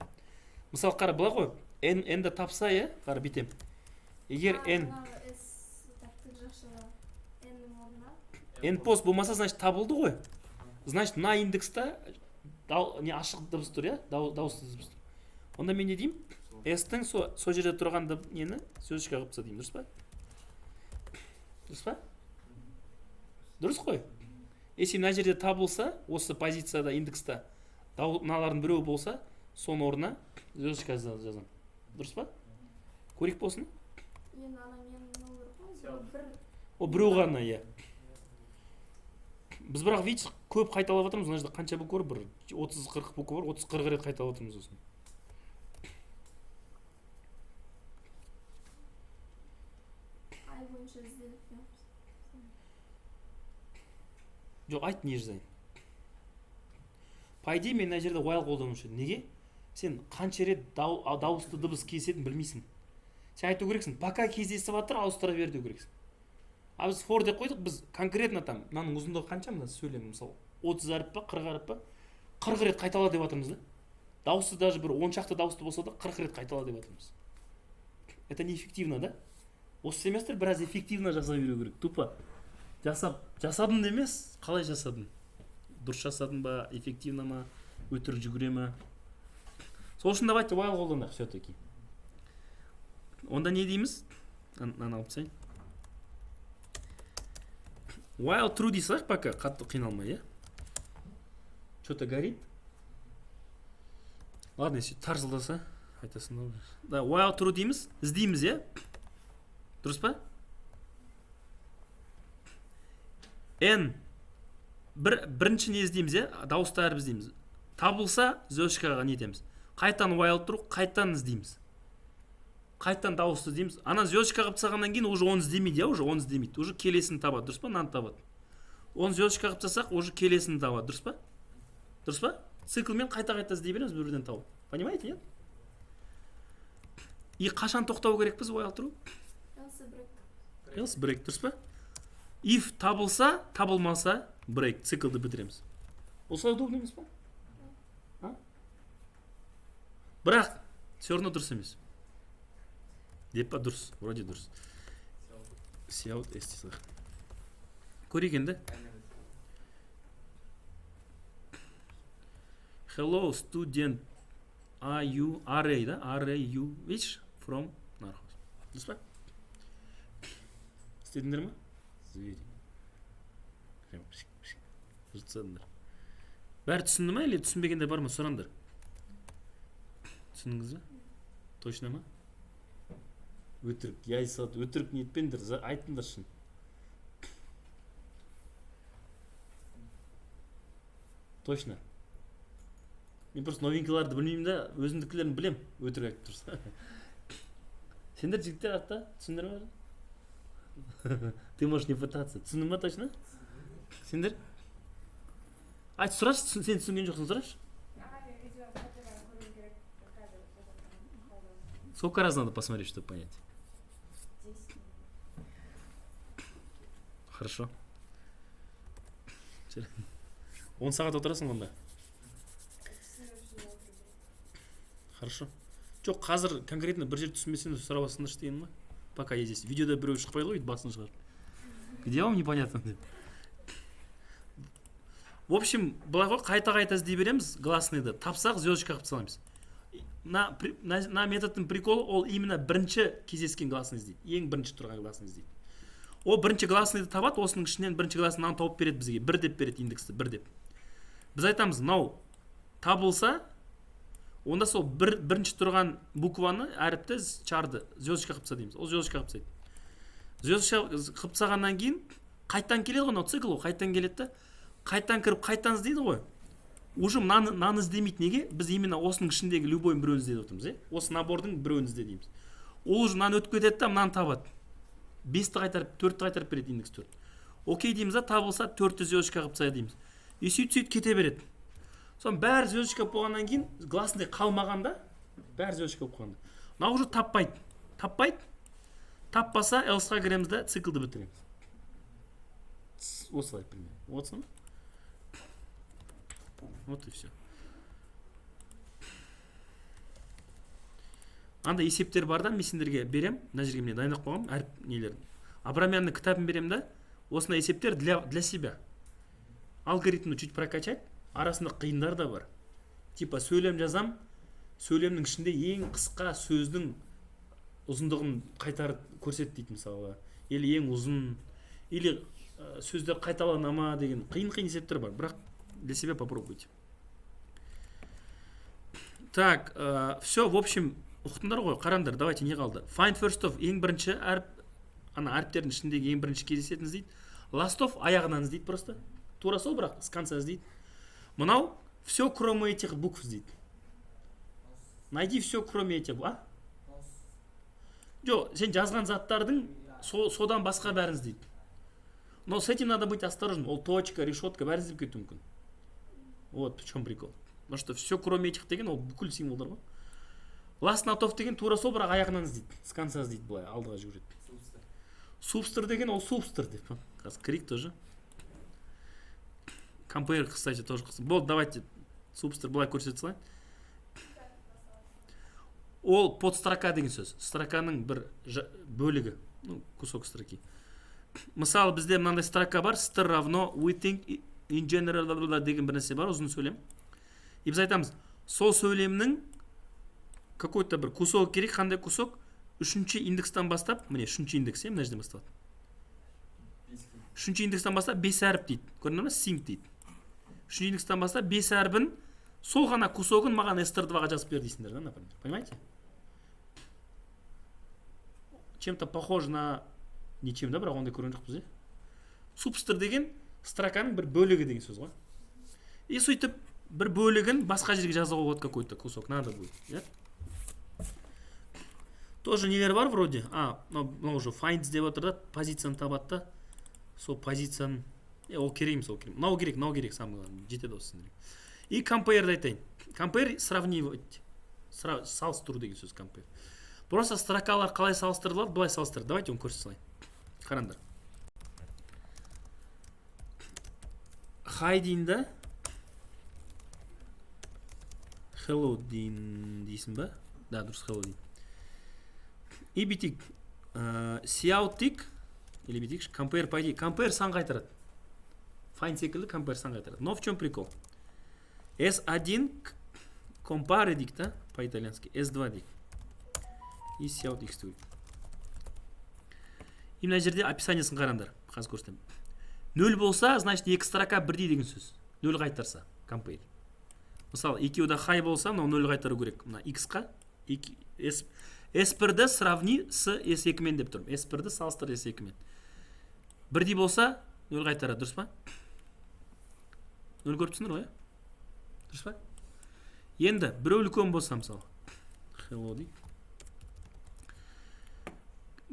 Мысалы, қара, былай қой. N-ді тапса, қара, бітем. Егер N... N-пост болмаса, значит, табылды ғой. Значит, мына индекста ашық дыбыс тұр, дауысты дыбыс тұр. Онда мен не деймін? S-тің со жерде тұрған нені сөзішке қылыпса деймін, дұрыс па? Дұрыс па? Дұрыс қой? Если мына жерде табылса, осы позицияда, индекста мыналардың біреу болса, соның орнына звездочка жазам. Дұрыс па? Көрейік болсын? О, біреу ғана, иә. Біз бірақ, видите, көп қайталап отырмыз, мына жерде қанша буква бар? 30-40 буква бар, 30-40 рет қайталап отырмыз осыны. Жоқ, айт не жазайын. По идее, мен мына жерде while қолданушы. Неге? Сен қанша рет дауысты дыбыс кездесетінін білмейсің. Сен айту керексің, пока кездесіп жатыр, ауыстыра бер деу керексің. А біз for деп қойдық, біз конкретно там, мынаның ұзындығы қанша мына сөйлем, мысалы, 30 әріп па, 40 әріп па, 40 рет қайтала деп жатырмыз да. Дауысы даже бір 10 шақты дауысты болса да 40 рет қайтала деп жатырмыз. Это неэффективно, да? Осы семестр біраз эффективно жасай беру керек. Тупо жасадым да емес, қалай жасадым? Дұрыс жасадым ба, эффективно ма, өтірік жүгіре ма? Сол үшін давайте while қолданайық все-таки. Онда не дейміз? Мынаны алып тастайын. While true дей салайық пока, қатты қиналмай, иә? Что-то горит. Ладно, если тарзылдаса, айтасың. Да, while true дейміз, іздейміз, иә? Дұрыс па? N бірінші не іздейміз, иә? Дауысты әріп іздейміз. Табылса, звездочкаға не етеміз? Қайтан while true, қайтан іздейміз. Қайтан дауысты іздейміз. Ана звездочка қылып тастағаннан кейін уже оны іздемейді, иә? Уже оны іздемейді. Уже келесін табады, дұрыс па? Мынаны табады. Оны звездочка қылып тастасақ, уже келесін табады, дұрыс па? Дұрыс па? Циклмен қайта-қайта іздей береміз бір бірден тауып. Понимаете, нет? И қашан тоқтау керекпіз while true? Else break, дұрыс па? If табылса, табылмаса, break, циклды бітіреміз. Осылай удобно емес па? Бірақ, все равно дұрыс емес. Деп па дұрыс, вроде дұрыс. Сиаут естесақ. Көреген да? Hello, student. Are you, да? Are you, which, from, Нархоз. Дұрыс па? Істедіңдер ма? Звери. Жұртсадыңдар. Бәрі түсінді ма, или түсінбегендер бар ма? Сұраңдар. Түсіндіңіз ба? Точно ма? Өтірік, яйсат, өтірік не етпеңдер, айтыңдар шын. Точно. Мен просто новинкаларды білмеймін да, өзімдікілерін білем, өтірік айтып тұрса. Сендер жігіттер атта, түсіндір ма? Ты можешь не пытаться. Түсіндің ма точно? Сендер? Айт, сұрашы, сен түсінген жоқсың, сұрашы. Сколько раз надо посмотреть, чтобы понять? Хорошо. 10 сағат отырасың онда? Хорошо. Жоқ, қазір конкретно бір жер түсінбесең сұрап алсыңдаршы деген ма? Пока я здесь. Видеода біреу шықпай қойды, басын шығар. Где вам непонятно? В общем, былай ғой, қайта-қайта іздей береміз гласныйды. Тапсақ, звездочка қылып саламыз. На методтың приколы ол именно бірінші кездескен гласный іздейді. Ең бірінші тұрған гласный іздейді. О бірінші гласныйды табады, осының ішінен бірінші гласныйны тауып береді бізге. Бір деп береді индексті, бір деп. Біз айтамыз, мынау табылса, онда сол бірінші тұрған букваны, әріпті чарды, звездочка қылып тастайды дейміз. Ол звездочка қылып тастайды. Звездочка қылып тастағаннан кейін қайтан келеді ғой, мынау цикл, қайтан келеді да, қайтан кіріп, қайтан іздейді ғой. Уже мынаны іздемейді, неге? Біз именно осының ішіндегі любой біреуін іздеп отырмыз, осы набордың біреуін ізде дейміз. Ол уже мынаны өтіп кетеді да, мынаны табады. 5-ті қайтарып, 4-ті қайтарып береді, индекс 4. Окей дейміз да, табылса 4-ті звездочка қылып тастайды дейміз. И сөйтіп кете береді. Соның бәрі звездочка болғаннан кейін, гласный қалмағанда, бәрі звездочка болып қойғанда. Мынау уже таппайды. Таппайды. Таппаса, else-ға кіреміз да, циклды бітіреміз. Осылай пример. Отсын? Вот и все. Анда есептер бар да, мен сендерге берем, мына жерге мен дайындап қойғам, әріп нелерін. Абрамянның кітабын берем да, осындай есептер для себя. Алгоритмді чуть прокачать, арасында қиындар да бар. Типа сөйлем жазам, сөйлемнің ішінде ең қысқа сөздің ұзындығын қайтарып көрсет дейді мысалы. Или ең ұзын, или сөздер қайталана ма деген қиын есептер бар, бірақ для себя попробуйте. Так, все, в общем, ұқтыңдар ғой, қараңдар, давайте не қалды. Find first of ең бірінші әріп, ана әріптердің ішіндегі ең бірінші кездесетін іздейді. Last of аяғынан іздейді просто. Тура сол, бірақ с конца іздейді. Мынау все кроме этих букв іздейді. Найди все кроме этих, а? Жоқ, сен жазған заттардың содан басқа бәрін іздейді. Но с этим надо быть осторожным. Ол точка, решетка, бәрін іздеп кетуі мүмкін. Вот в чем прикол. Потому что все кроме этих деген ол бүкіл символдар ғой. Last not of деген тура сол, бірақ аяғынан іздейді. С конца іздейді, былай алдыға жүгіреді. Субстр деген ол субстр деп. Қазір крик тоже. Compare, кстати, тоже. Болды, давайте субстр былай көрсете салайын. ол подстрока деген сөз. Строканың бір бөлігі, ну, кусок строки. Мысалы бізде мынандай строка бар, str равно we think in general деген бір нәрсе бар, ұзын сөйлем. И біз айтамыз, сол сөйлемнің какой-то бір кусок керек, қандай кусок? Үшінші индекстен бастап, міне үшінші индекс, мына жерден бастап. Үшінші индекстен бастап 5 әріп дейді. Көрдіңіз ме? Sync дейді. Үшінші индекстен бастап 5 әрбін сол ғана кусогын маған str2-ға жазып бер дейсіңдер, да, например. Понимаете? Чем-то похоже на ничем, да, бірақ ондай көрген жоқпыз, е? Substr деген строканың бір бөлігі деген сөз ғой. И сөйтіп бір бөлігін басқа жерге жазуға болады какой-то кусок, надо будет, иә? Тоже нелер бар вроде. Мынау уже finds деп отыр да, позицияны табады да. Сол позицияны, ол керек емес, ол керек. Мынау керек, самый главный, жетеді осы сендерге. И compare'ды айтайын. Compare сравнивать, салыстыру деген сөз compare. Просто строкалар қалай салыстырылады, былай салыстырады. Давайте оны көрсете салайын. Қараңдар. Hi дейін да. Hello дейсің ба? Да, дұрыс, hello дейін. И битик cout тик или битик compare по идее compare сан қайтарады. Find секілді compare сан қайтарады. Но в чем прикол? S1 compare дейік та по-итальянски, S2 дейік. И cout x дейік. И мына жерде описаниесын қараңдар. Қазір көрсетемін. 0 болса, значит 2 строка бірдей деген сөз. 0 қайтарса compare. Мысалы, екеуі high болса, мынау 0 қайтару керек. Мына x-қа S1-ді сравни с S2-мен деп тұрмын. S1-ді салыстыр S2-мен. Бірдей болса, 0 қайтарады, дұрыс па? 0 көріп түсіндір ғой, дұрыс па? Енді, біреу үлкен болса, мысалы. Hello дейік.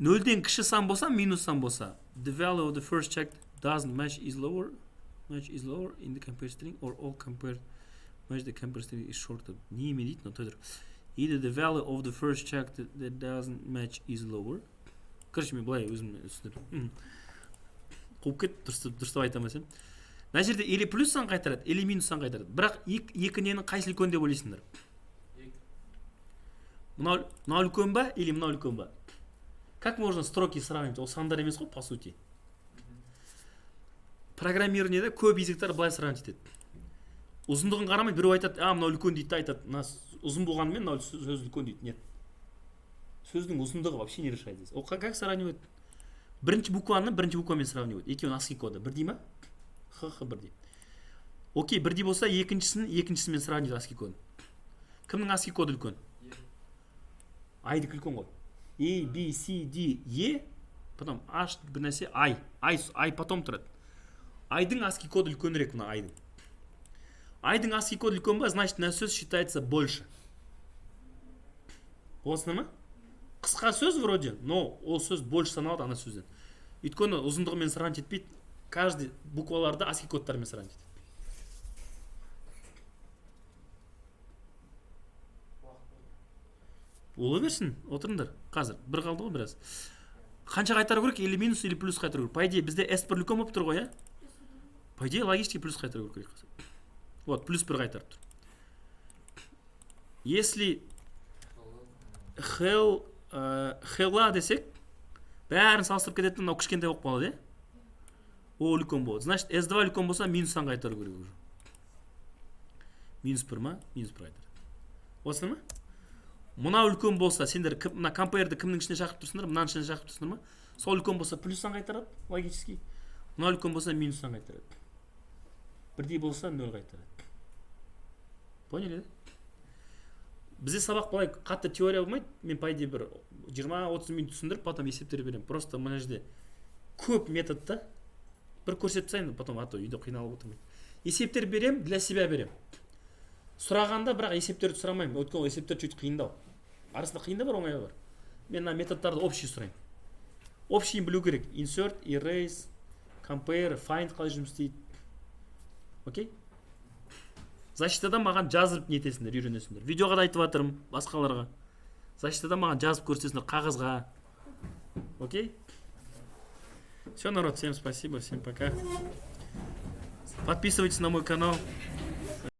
0-ден кіші сан болса, минус сан болса. The value of the first check doesn't match is lower in the compare string or all compared match the compare string is shorter. Неме дейді, но той Either the value of the first check that doesn't match is lower. Короче, мен былай өзім түсіндірдім. Қуып кет, дұрыстап айтамын сен. Мына жерде или плюс сан қайтарады, или минус сан қайтарады. Бірақ екі ненің қайсы үлкен деп ойлайсыңдар? Мынау үлкен ба, или мынау үлкен ба? Как можно строки сравнить? Ол сандар емес қой, по сути. Программированиеде көп языктар былай сравнить етеді. Ұзындығын қарамай, біреу айтады, мынау үлкен дейді, айтады, ұзын болғанымен мынау сөз үлкен дейді. Нет. Сөздің ұзындығы вообще не решает здесь. Ол как сравнивать? Бірінші букваны бірінші буквамен сравнивать. Екеуін ASCII коды бірдей ма? бірдей. Окей, бірдей болса, екіншісімен сравнивать ASCII коды. Кімнің ASCII коды үлкен? I-дікі үлкен ғой. A, B, C, D, E, потом H бір нәрсе I потом тұрады. I-дің ASCII коды үлкенірек мына I-дің. I-дің ASCII коды үлкен ба, значит, на сөз считается больше. Осыны ма? Қысқа сөз вроде, но ол сөз больше саналады ана сөзден. Өйткені ұзындығымен сравнить етпейді. Каждый букваларды ASCII кодтарымен сравнить етеді. Ола берсін, отырыңдар. Қазір бір қалды ғой біраз. Қанша қайтару керек, или минус, или плюс қайтару керек? По идее, бізде S1 үлкен болып тұр ғой, иә? По идее, логически плюс қайтару керек. Вот, плюс 1 қайтарып тұр. Если hella десек, бәрін салыстырып кететін, мынау кішкентай болып қалады, иә? Ол үлкен болады. Значит, S2 үлкен болса, минустан қайтару керек уже. Минус 1 ма? Минус 1 қайтарады. Осы ма? Мына үлкен болса, сендер мына компаре'ді кімнің ішіне шақырып тұрсыңдар, мынаның ішіне шақырып тұрсыңдар ма? Сол үлкен болса, плюстан қайтарады, логически. Мына үлкен болса, минустан қайтарады. Бірдей болса, 0 қайтарады. Поняли, да? Бізде сабақ былай қатты теория болмайды. Мен по идее бір 20-30 минут түсіндіріп, потом есептер беремін. Просто мына жерде көп методта бір көрсетіп тастайын, потом үйде қиналып отырмайды. Есептер берем, для себя берем. Сұрағанда бірақ есептерді сұрамаймын. Өйткені есептер чуть қиындау. Арасында қиында бар, оңайы бар. Мен методтарды общий сұраймын. Общийін білу керек. Insert, erase, compare, find қалай жұмыс істейді. Окей? Защитада маған жазып нетесіңдер, үйренесіңдер. Видеоға да айтып жатырмын, басқаларға. Защитада маған жазып көрсетесіңдер қағазға. Окей? Все, народ, всем спасибо, всем пока. Подписывайтесь на мой канал.